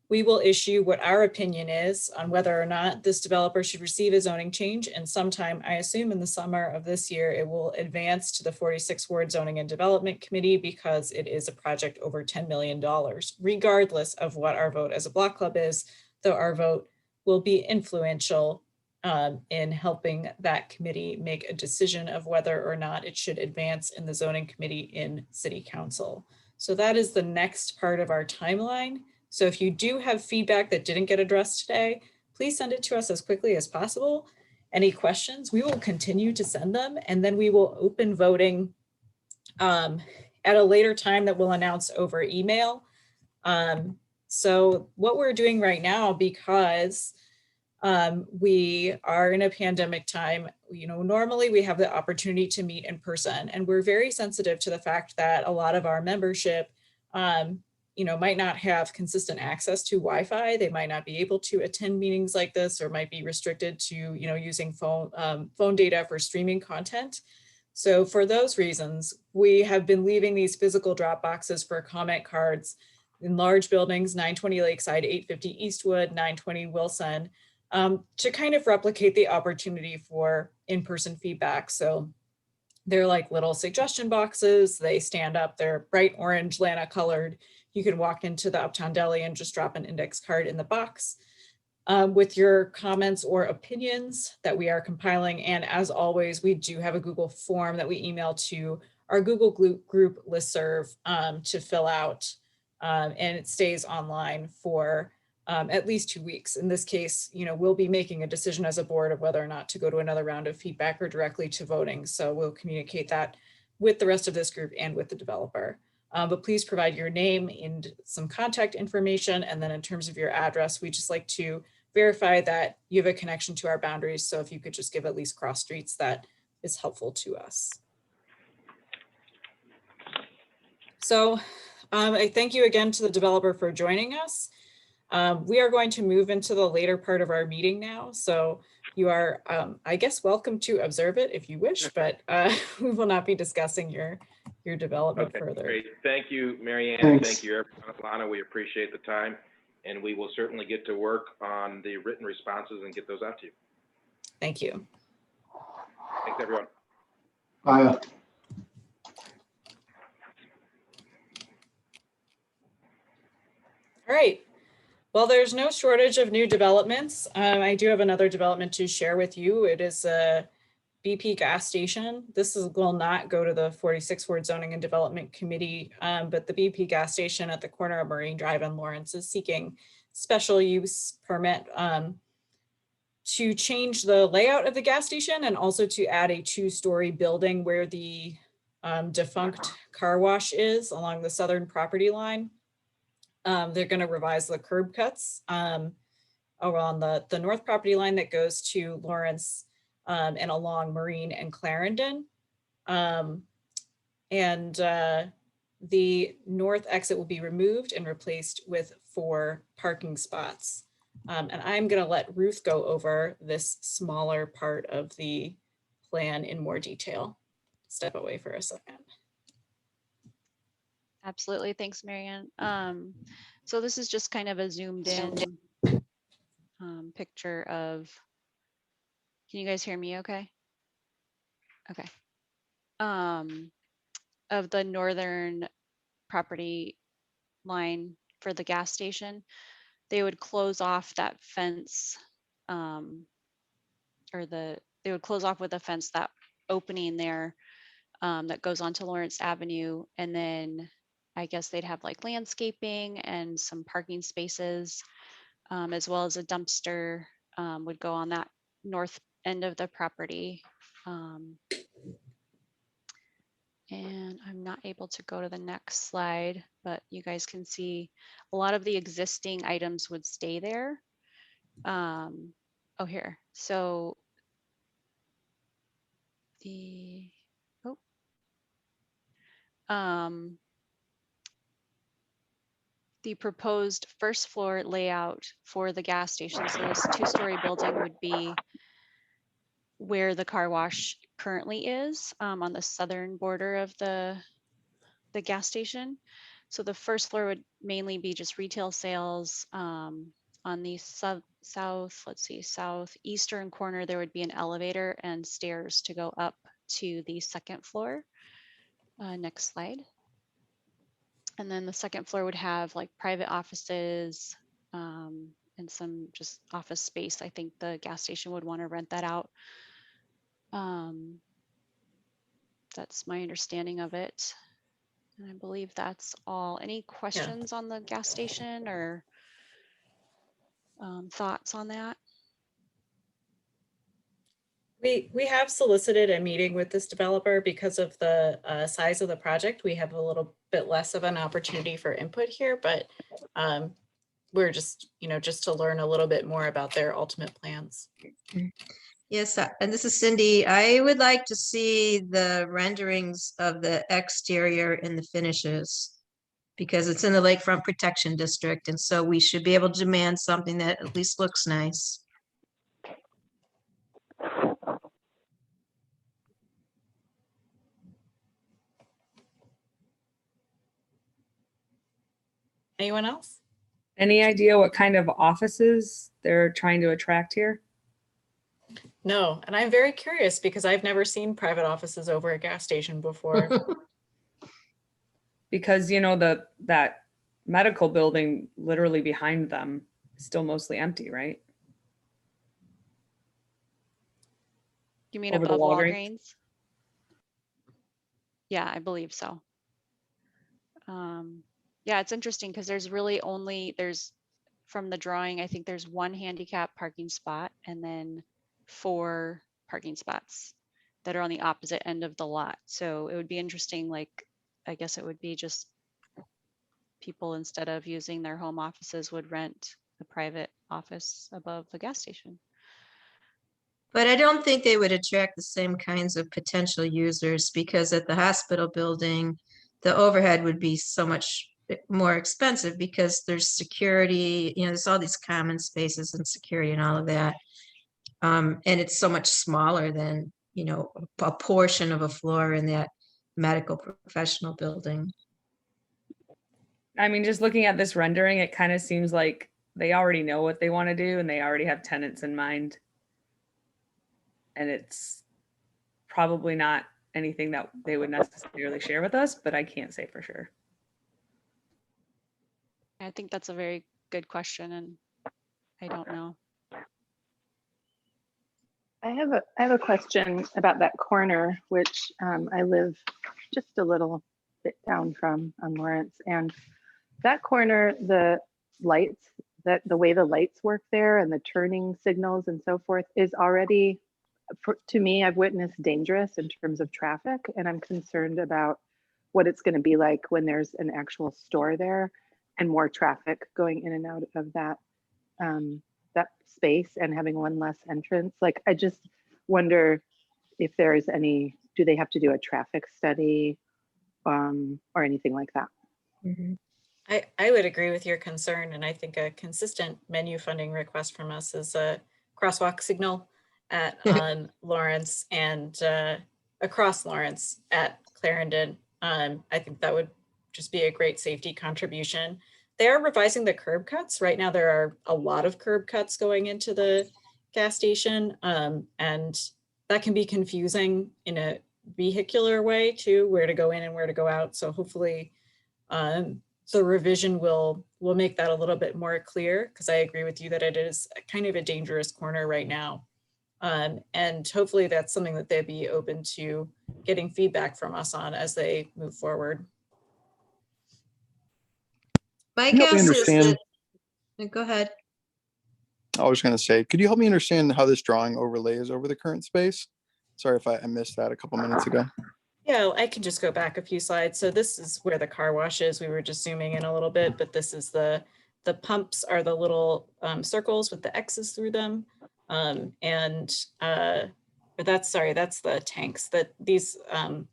We will issue what our opinion is on whether or not this developer should receive a zoning change. And sometime, I assume in the summer of this year, it will advance to the 46 Ward Zoning and Development Committee because it is a project over $10 million, regardless of what our vote as a block club is, though our vote will be influential in helping that committee make a decision of whether or not it should advance in the zoning committee in City Council. So that is the next part of our timeline. So if you do have feedback that didn't get addressed today, please send it to us as quickly as possible. Any questions, we will continue to send them, and then we will open voting at a later time that we'll announce over email. So what we're doing right now, because we are in a pandemic time, normally we have the opportunity to meet in person, and we're very sensitive to the fact that a lot of our membership might not have consistent access to Wi-Fi. They might not be able to attend meetings like this, or might be restricted to, using phone data for streaming content. So for those reasons, we have been leaving these physical drop boxes for comment cards in large buildings, 920 Lakeside, 850 Eastwood, 920 Wilson, to kind of replicate the opportunity for in-person feedback. So they're like little suggestion boxes. They stand up, they're bright orange, LANA colored. You can walk into the Uptown Deli and just drop an index card in the box with your comments or opinions that we are compiling. And as always, we do have a Google form that we email to our Google group listserv to fill out. And it stays online for at least 2 weeks. In this case, we'll be making a decision as a board of whether or not to go to another round of feedback or directly to voting. So we'll communicate that with the rest of this group and with the developer. But please provide your name and some contact information. And then in terms of your address, we just like to verify that you have a connection to our boundaries. So if you could just give at least cross streets, that is helpful to us. So I thank you again to the developer for joining us. We are going to move into the later part of our meeting now. So you are, I guess, welcome to observe it if you wish, but we will not be discussing your development further.
Great. Thank you, Mary Ann.
Thanks.
Thank you, everyone at LANA. We appreciate the time, and we will certainly get to work on the written responses and get those out to you.
Thank you.
Thanks, everyone.
Bye.
All right. Well, there's no shortage of new developments. I do have another development to share with you. It is a BP gas station. Will not go to the 46 Ward Zoning and Development Committee, but the BP gas station at the corner of Marine Drive and Lawrence is seeking special use permit to change the layout of the gas station and also to add a 2-story building where the defunct car wash is along the southern property line. They're going to revise the curb cuts over on the north property line that goes to Lawrence and along Marine and Clarendon. The north exit will be removed and replaced with 4 parking spots. And I'm going to let Ruth go over this smaller part of the plan in more detail. Step away for a second.
Absolutely. Thanks, Marianne. So this is just kind of a zoomed in picture of Can you guys hear me okay? Okay. Of the northern property line for the gas station, they would close off that fence, they would close off with a fence, that opening there that goes onto Lawrence Avenue. And then I guess they'd have like landscaping and some parking spaces, as well as a dumpster would go on that north end of the property. And I'm not able to go to the next slide, but you guys can see a lot of the existing items would stay there. Oh, here. So the, the proposed first floor layout for the gas station. So this 2-story building would be where the car wash currently is, on the southern border of the gas station. So the first floor would mainly be just retail sales. On the southeastern corner, there would be an elevator and stairs to go up to the second floor. Next slide. And then the second floor would have like private offices and some just office space. I think the gas station would want to rent that out. That's my understanding of it. And I believe that's all. Any questions on the gas station or thoughts on that?
We have solicited a meeting with this developer because of the size of the project. We have a little bit less of an opportunity for input here, but we're just, just to learn a little bit more about their ultimate plans.
Yes, and this is Cindy. I would like to see the renderings of the exterior and the finishes because it's in the Lakefront Protection District. And so we should be able to demand something that at least looks nice.
Anyone else?
Any idea what kind of offices they're trying to attract here?
No, and I'm very curious because I've never seen private offices over a gas station before.
Because, that medical building literally behind them is still mostly empty, right?
You mean
Over the
above
Walgreens?
Walgreens? Yeah, I believe so. Yeah, it's interesting because there's really only, from the drawing, I think there's 1 handicap parking spot and then 4 parking spots that are on the opposite end of the lot. So it would be interesting, like, I guess it would be just people, instead of using their home offices, would rent a private office above the gas station.
But I don't think they would attract the same kinds of potential users because at the hospital building, the overhead would be so much more expensive because there's security, there's all these common spaces and security and all of that. And it's so much smaller than, a portion of a floor in that medical professional building.
I mean, just looking at this rendering, it kind of seems like they already know what they want to do and they already have tenants in mind. And it's probably not anything that they would necessarily share with us, but I can't say for sure.
I think that's a very good question, and I don't know.
I have a question about that corner, which I live just a little bit down from on Lawrence, and that corner, the lights, the way the lights work there and the turning signals and so forth is already, to me, I've witnessed dangerous in terms of traffic, and I'm concerned about what it's going to be like when there's an actual store there and more traffic going in and out of that that space and having one less entrance. Like, I just wonder if there's any, do they have to do a traffic study or anything like that?
Mm-hmm.
I would agree with your concern, and I think a consistent menu funding request from us is a crosswalk signal on Lawrence and across Lawrence at Clarendon. I think that would just be a great safety contribution. They are revising the curb cuts. Right now, there are a lot of curb cuts going into the gas station. And that can be confusing in a vehicular way too, where to go in and where to go out. So hopefully the revision will make that a little bit more clear, because I agree with you that it is kind of a dangerous corner right now. And hopefully that's something that they'd be open to getting feedback from us on as they move forward.
My
Can you help me
guess is
understand?
that, go ahead.
I was going to say, could you help me understand how this drawing overlays over the current space? Sorry if I missed that a couple minutes ago.
Yeah, I can just go back a few slides. So this is where the car wash is. We were just zooming in a little bit, but this is the pumps are the little circles with the X's through them. But that's the tanks that these, I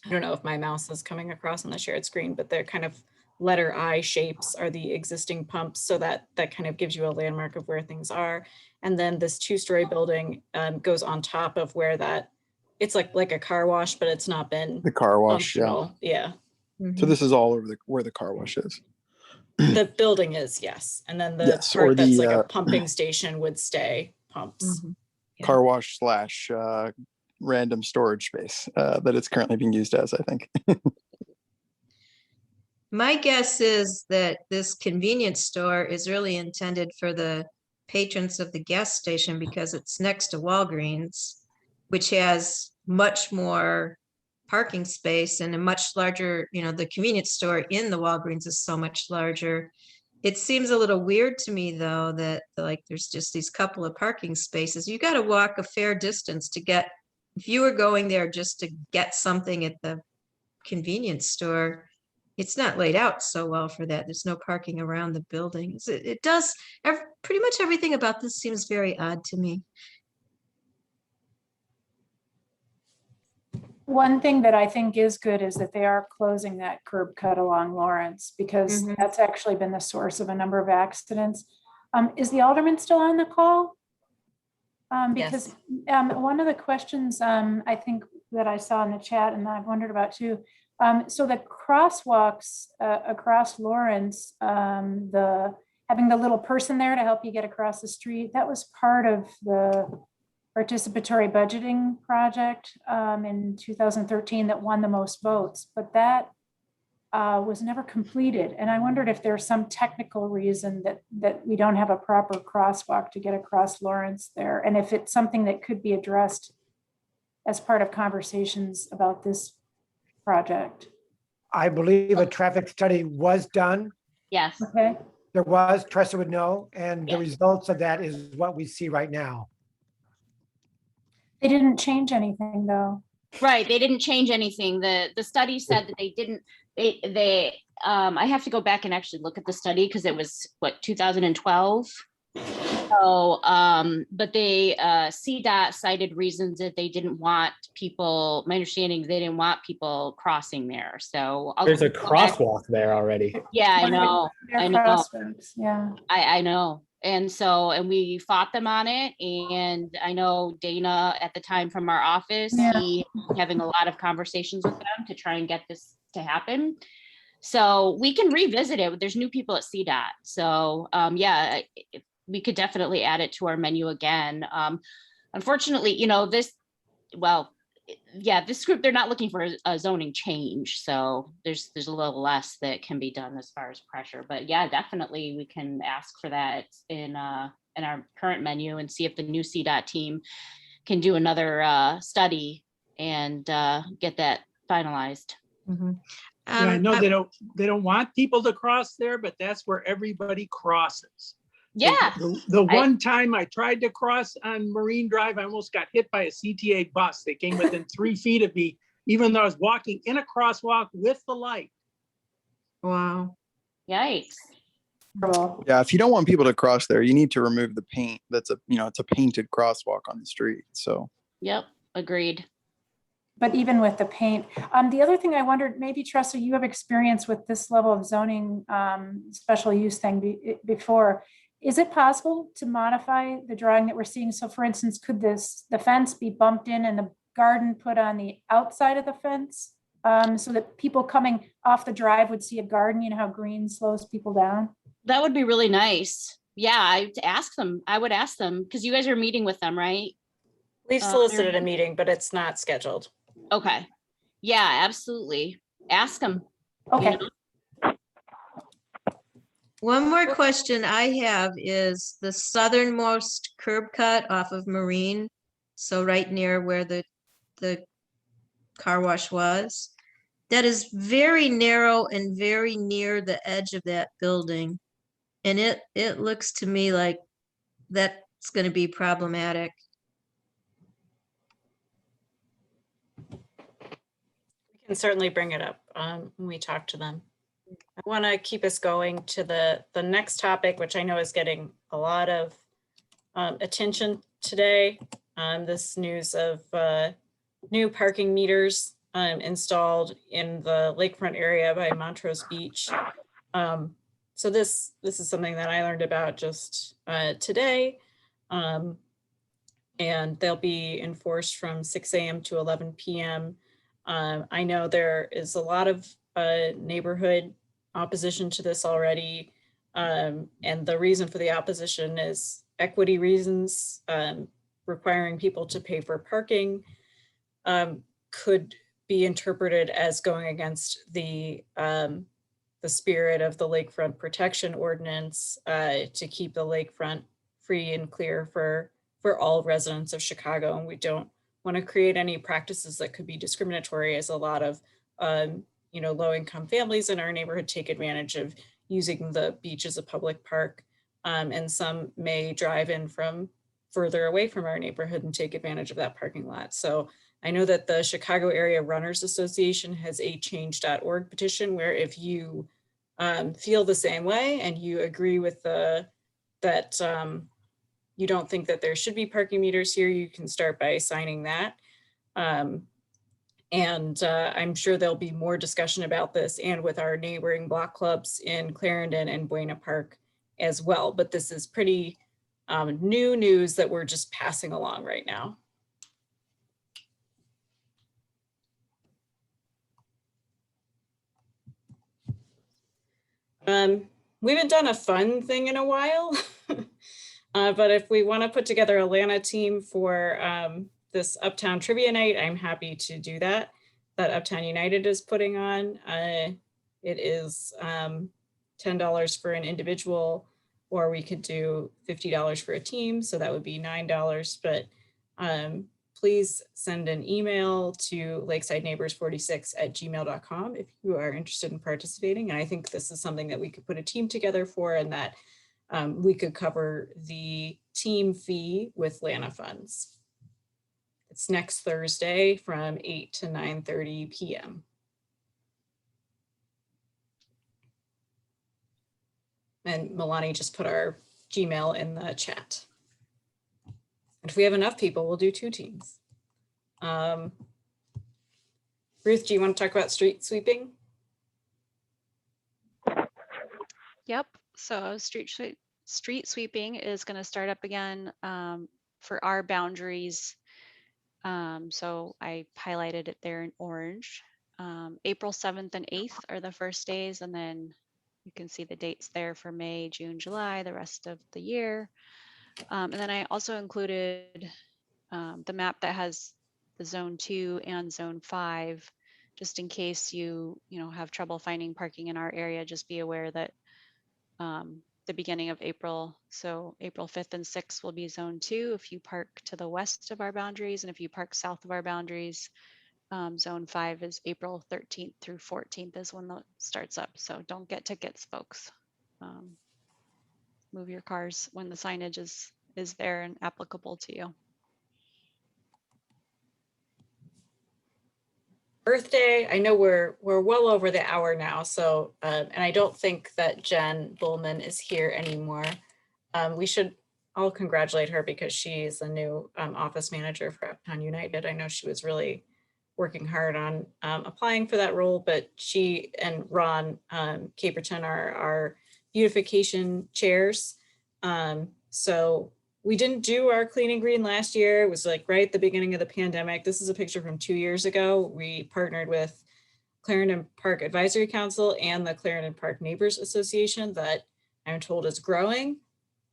don't know if my mouse is coming across on the shared screen, but they're kind of letter I shapes are the existing pumps. So that kind of gives you a landmark of where things are. And then this 2-story building goes on top of where that, it's like a car wash, but it's not been
The car wash,
functional. Yeah.
So this is all over where the car wash is.
The building is, yes. And then the
Yes,
part
or
that's
the,
like a pumping station would stay pumps. Yeah.
car wash / random storage space that it's currently being used as, I think.
My guess is that this convenience store is really intended for the patrons of the gas station because it's next to Walgreens, which has much more parking space and a much larger, the convenience store in the Walgreens is so much larger. It seems a little weird to me though, that like there's just these couple of parking spaces. You got to walk a fair distance to get, if you were going there just to get something at the convenience store, it's not laid out so well for that. There's no parking around the building. It does, pretty much everything about this seems very odd to me.
One thing that I think is good is that they are closing that curb cut along Lawrence, because that's actually been the source of a number of accidents. Is the alderman still on the call? Because one of the questions I think that I saw in the chat and I've wondered about too, so the crosswalks across Lawrence, having the little person there to help you get across the street, that was part of the participatory budgeting project in 2013 that won the most votes, but that was never completed. And I wondered if there's some technical reason that we don't have a proper crosswalk to get across Lawrence there, and if it's something that could be addressed as part of conversations about this project.
I believe a traffic study was done.
Yes.
Okay.
There was, Tressa would know, and the results of that is what we see right now.
They didn't change anything though.
Right, they didn't change anything. The study said that they didn't, I have to go back and actually look at the study because it was what, 2012. So, but they, CDOT cited reasons that they didn't want people, my understanding is they didn't want people crossing there. So
there's a crosswalk there already.
Yeah, I know. I know.
Yeah.
I know. And so, and we fought them on it. And I know Dana at the time from our office, he having a lot of conversations with them to try and get this to happen. So we can revisit it. There's new people at CDOT. So yeah, we could definitely add it to our menu again. Unfortunately, this group, they're not looking for a zoning change. So there's a little less that can be done as far as pressure, but yeah, definitely we can ask for that in our current menu and see if the new CDOT team can do another study and get that finalized.
Yeah, I know they don't want people to cross there, but that's where everybody crosses.
Yeah.
The one time I tried to cross on Marine Drive, I almost got hit by a CTA bus. They came within 3 feet of me, even though I was walking in a crosswalk with the light.
Wow.
Yikes.
Yeah, if you don't want people to cross there, you need to remove the paint. That's it's a painted crosswalk on the street. So.
Yep, agreed.
But even with the paint, the other thing I wondered, maybe Tressa, you have experience with this level of zoning special use thing before. Is it possible to modify the drawing that we're seeing? So for instance, could the fence be bumped in and the garden put on the outside of the fence so that people coming off the drive would see a garden? You know how green slows people down?
That would be really nice. Yeah, I ask them. I would ask them because you guys are meeting with them, right?
We've
they're-
solicited a meeting, but it's not scheduled.
Okay. Yeah, absolutely. Ask them.
Okay.
One more question I have is the southernmost curb cut off of Marine. So right near where the car wash was. That is very narrow and very near the edge of that building. And it looks to me like that's going to be problematic.
We can certainly bring it up when we talk to them. I want to keep us going to the next topic, which I know is getting a lot of attention today. This news of new parking meters installed in the lakefront area by Montrose Beach. So this is something that I learned about just today. And they'll be enforced from 6 a.m. to 11 p.m. I know there is a lot of neighborhood opposition to this already. And the reason for the opposition is equity reasons. Requiring people to pay for parking could be interpreted as going against the spirit of the Lakefront Protection Ordinance to keep the lakefront free and clear for all residents of Chicago. And we don't want to create any practices that could be discriminatory, as a lot of low-income families in our neighborhood take advantage of using the beach as a public park. And some may drive in from further away from our neighborhood and take advantage of that parking lot. So I know that the Chicago Area Runners Association has a change.org petition where if you feel the same way and you agree with that you don't think that there should be parking meters here, you can start by signing that. And I'm sure there'll be more discussion about this and with our neighboring block clubs in Clarendon and Buena Park as well. But this is pretty new news that we're just passing along right now. We haven't done a fun thing in a while, but if we want to put together a LANA team for this Uptown Trivia Night, I'm happy to do that. That Uptown United is putting on. It is $10 for an individual, or we could do $50 for a team, so that would be $9. But please send an email to lakesideneighbors46@gmail.com if you are interested in participating. And I think this is something that we could put a team together for, and that we could cover the team fee with LANA funds. It's next Thursday from 8 to 9:30 p.m. And Milani just put our Gmail in the chat. And if we have enough people, we'll do 2 teams. Ruth, do you want to talk about street sweeping?
Yep. So street sweeping is going to start up again for our boundaries. So I highlighted it there in orange. April 7th and 8th are the first days, and then you can see the dates there for May, June, July, the rest of the year. And then I also included the map that has the zone 2 and zone 5, just in case you have trouble finding parking in our area. Just be aware that the beginning of April, so April 5th and 6th will be zone 2 if you park to the west of our boundaries, and if you park south of our boundaries, zone 5 is April 13th through 14th is when that starts up. So don't get tickets, folks. Move your cars when the signage is there and applicable to you.
Birthday, I know we're well over the hour now, so and I don't think that Jen Bullman is here anymore. We should all congratulate her because she's the new office manager for Uptown United. I know she was really working hard on applying for that role, but she and Ron Caperton are our beautification chairs. So we didn't do our clean and green last year. It was like right at the beginning of the pandemic. This is a picture from 2 years ago. We partnered with Clarendon Park Advisory Council and the Clarendon Park Neighbors Association that I'm told is growing.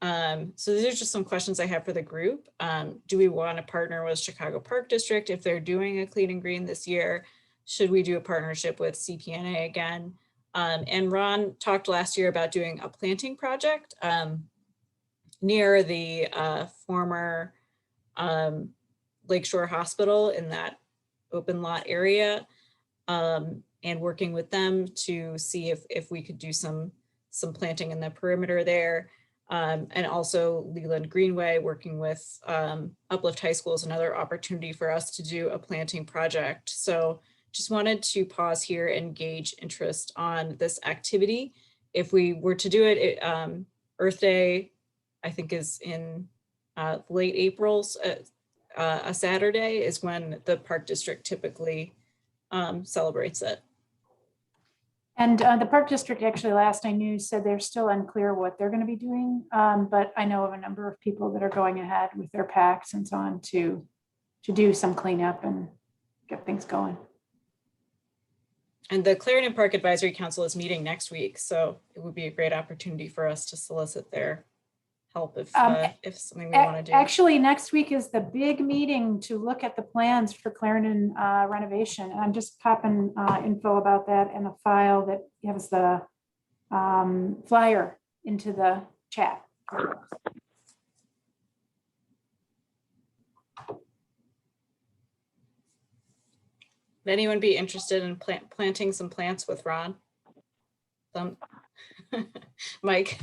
So these are just some questions I have for the group. Do we want to partner with Chicago Park District if they're doing a clean and green this year? Should we do a partnership with CPNA again? And Ron talked last year about doing a planting project near the former Lakeshore Hospital in that open lot area, and working with them to see if we could do some planting in the perimeter there. And also Leland Greenway, working with Uplift High School is another opportunity for us to do a planting project. So just wanted to pause here and gauge interest on this activity. If we were to do it, Earth Day, I think is in late April, a Saturday is when the Park District typically celebrates it.
And the Park District actually, last I knew, said they're still unclear what they're going to be doing. But I know of a number of people that are going ahead with their packs and so on to do some cleanup and get things going.
And the Clarendon Park Advisory Council is meeting next week, so it would be a great opportunity for us to solicit their help if something we want to do.
Actually, next week is the big meeting to look at the plans for Clarendon renovation. And I'm just popping info about that in a file that gives the flyer into the chat.
Would anyone be interested in planting some plants with Ron? Mike?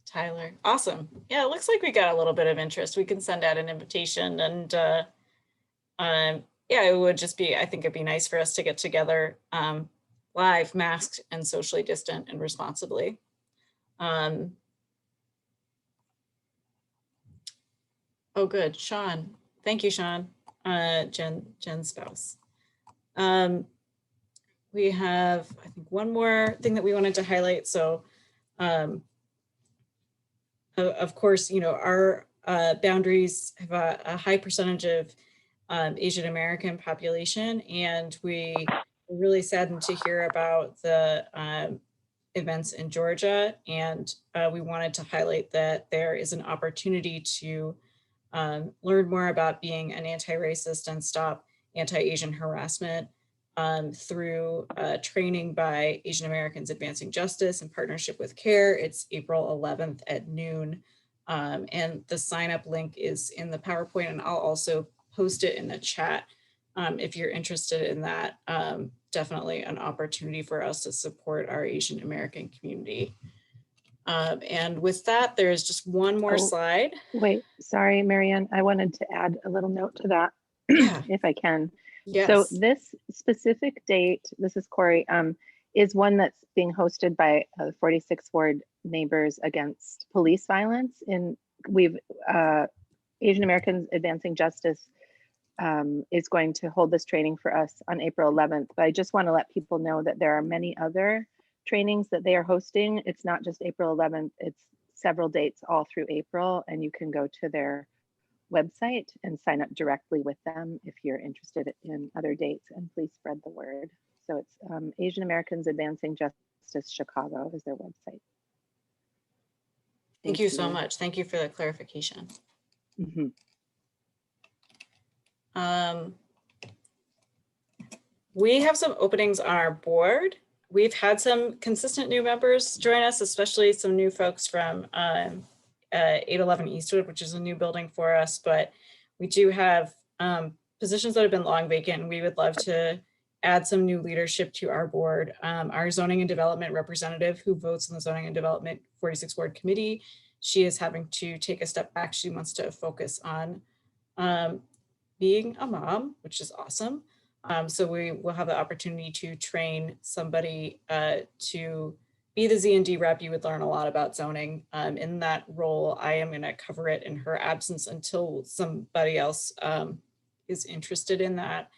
Tyler, awesome. Yeah, it looks like we got a little bit of interest. We can send out an invitation, and yeah, it would just be, I think it'd be nice for us to get together live, masked and socially distant and responsibly. Oh, good, Sean. Thank you, Sean. Jen's spouse. We have, I think, one more thing that we wanted to highlight. So, of course, you know, our boundaries have a high percentage of Asian American population, and we were really saddened to hear about the events in Georgia. And we wanted to highlight that there is an opportunity to learn more about being an anti-racist and stop anti-Asian harassment through training by Asian Americans Advancing Justice in partnership with CARE. It's April 11th at noon. And the sign up link is in the PowerPoint, and I'll also post it in the chat if you're interested in that. Definitely an opportunity for us to support our Asian American community. And with that, there is just one more slide.
Wait, sorry, Marianne, I wanted to add a little note to that, if I can.
Yes.
So this specific date, this is Corey, is one that's being hosted by 46 Ward Neighbors Against Police Violence. Asian Americans Advancing Justice is going to hold this training for us on April 11th. But I just want to let people know that there are many other trainings that they are hosting. It's not just April 11th, it's several dates all through April, and you can go to their website and sign up directly with them if you're interested in other dates, and please spread the word. So it's Asian Americans Advancing Justice Chicago is their website.
Thank you so much. Thank you for the clarification.
Mm-hmm.
We have some openings on our board. We've had some consistent new members join us, especially some new folks from 811 Eastwood, which is a new building for us, but we do have positions that have been long vacant, and we would love to add some new leadership to our board. Our zoning and development representative, who votes in the zoning and development 46 Ward committee, she is having to take a step back. She wants to focus on being a mom, which is awesome. So we will have the opportunity to train somebody to be the Z&D rep. You would learn a lot about zoning. In that role, I am going to cover it in her absence until somebody else is interested in that.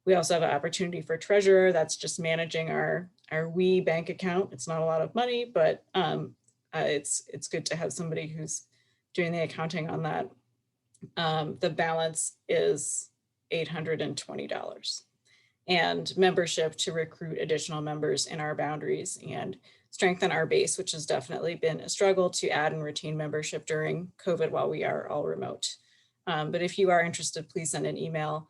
We also have an opportunity for treasurer. That's just managing our WE bank account. It's not a lot of money, but it's good to have somebody who's doing the accounting on that. The balance is $820. and membership to recruit additional members in our boundaries and strengthen our base, which has definitely been a struggle to add and retain membership during COVID while we are all remote. But if you are interested, please send an email.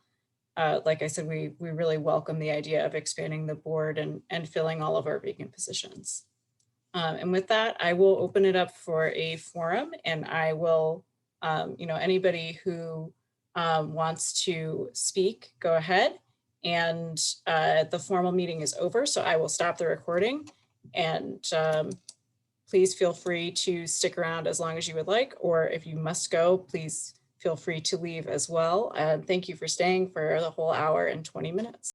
Like I said, we really welcome the idea of expanding the board and filling all of our vacant positions. And with that, I will open it up for a forum, and I will, anybody who wants to speak, go ahead. And the formal meeting is over, so I will stop the recording. And please feel free to stick around as long as you would like, or if you must go, please feel free to leave as well. Thank you for staying for the whole hour and 20 minutes.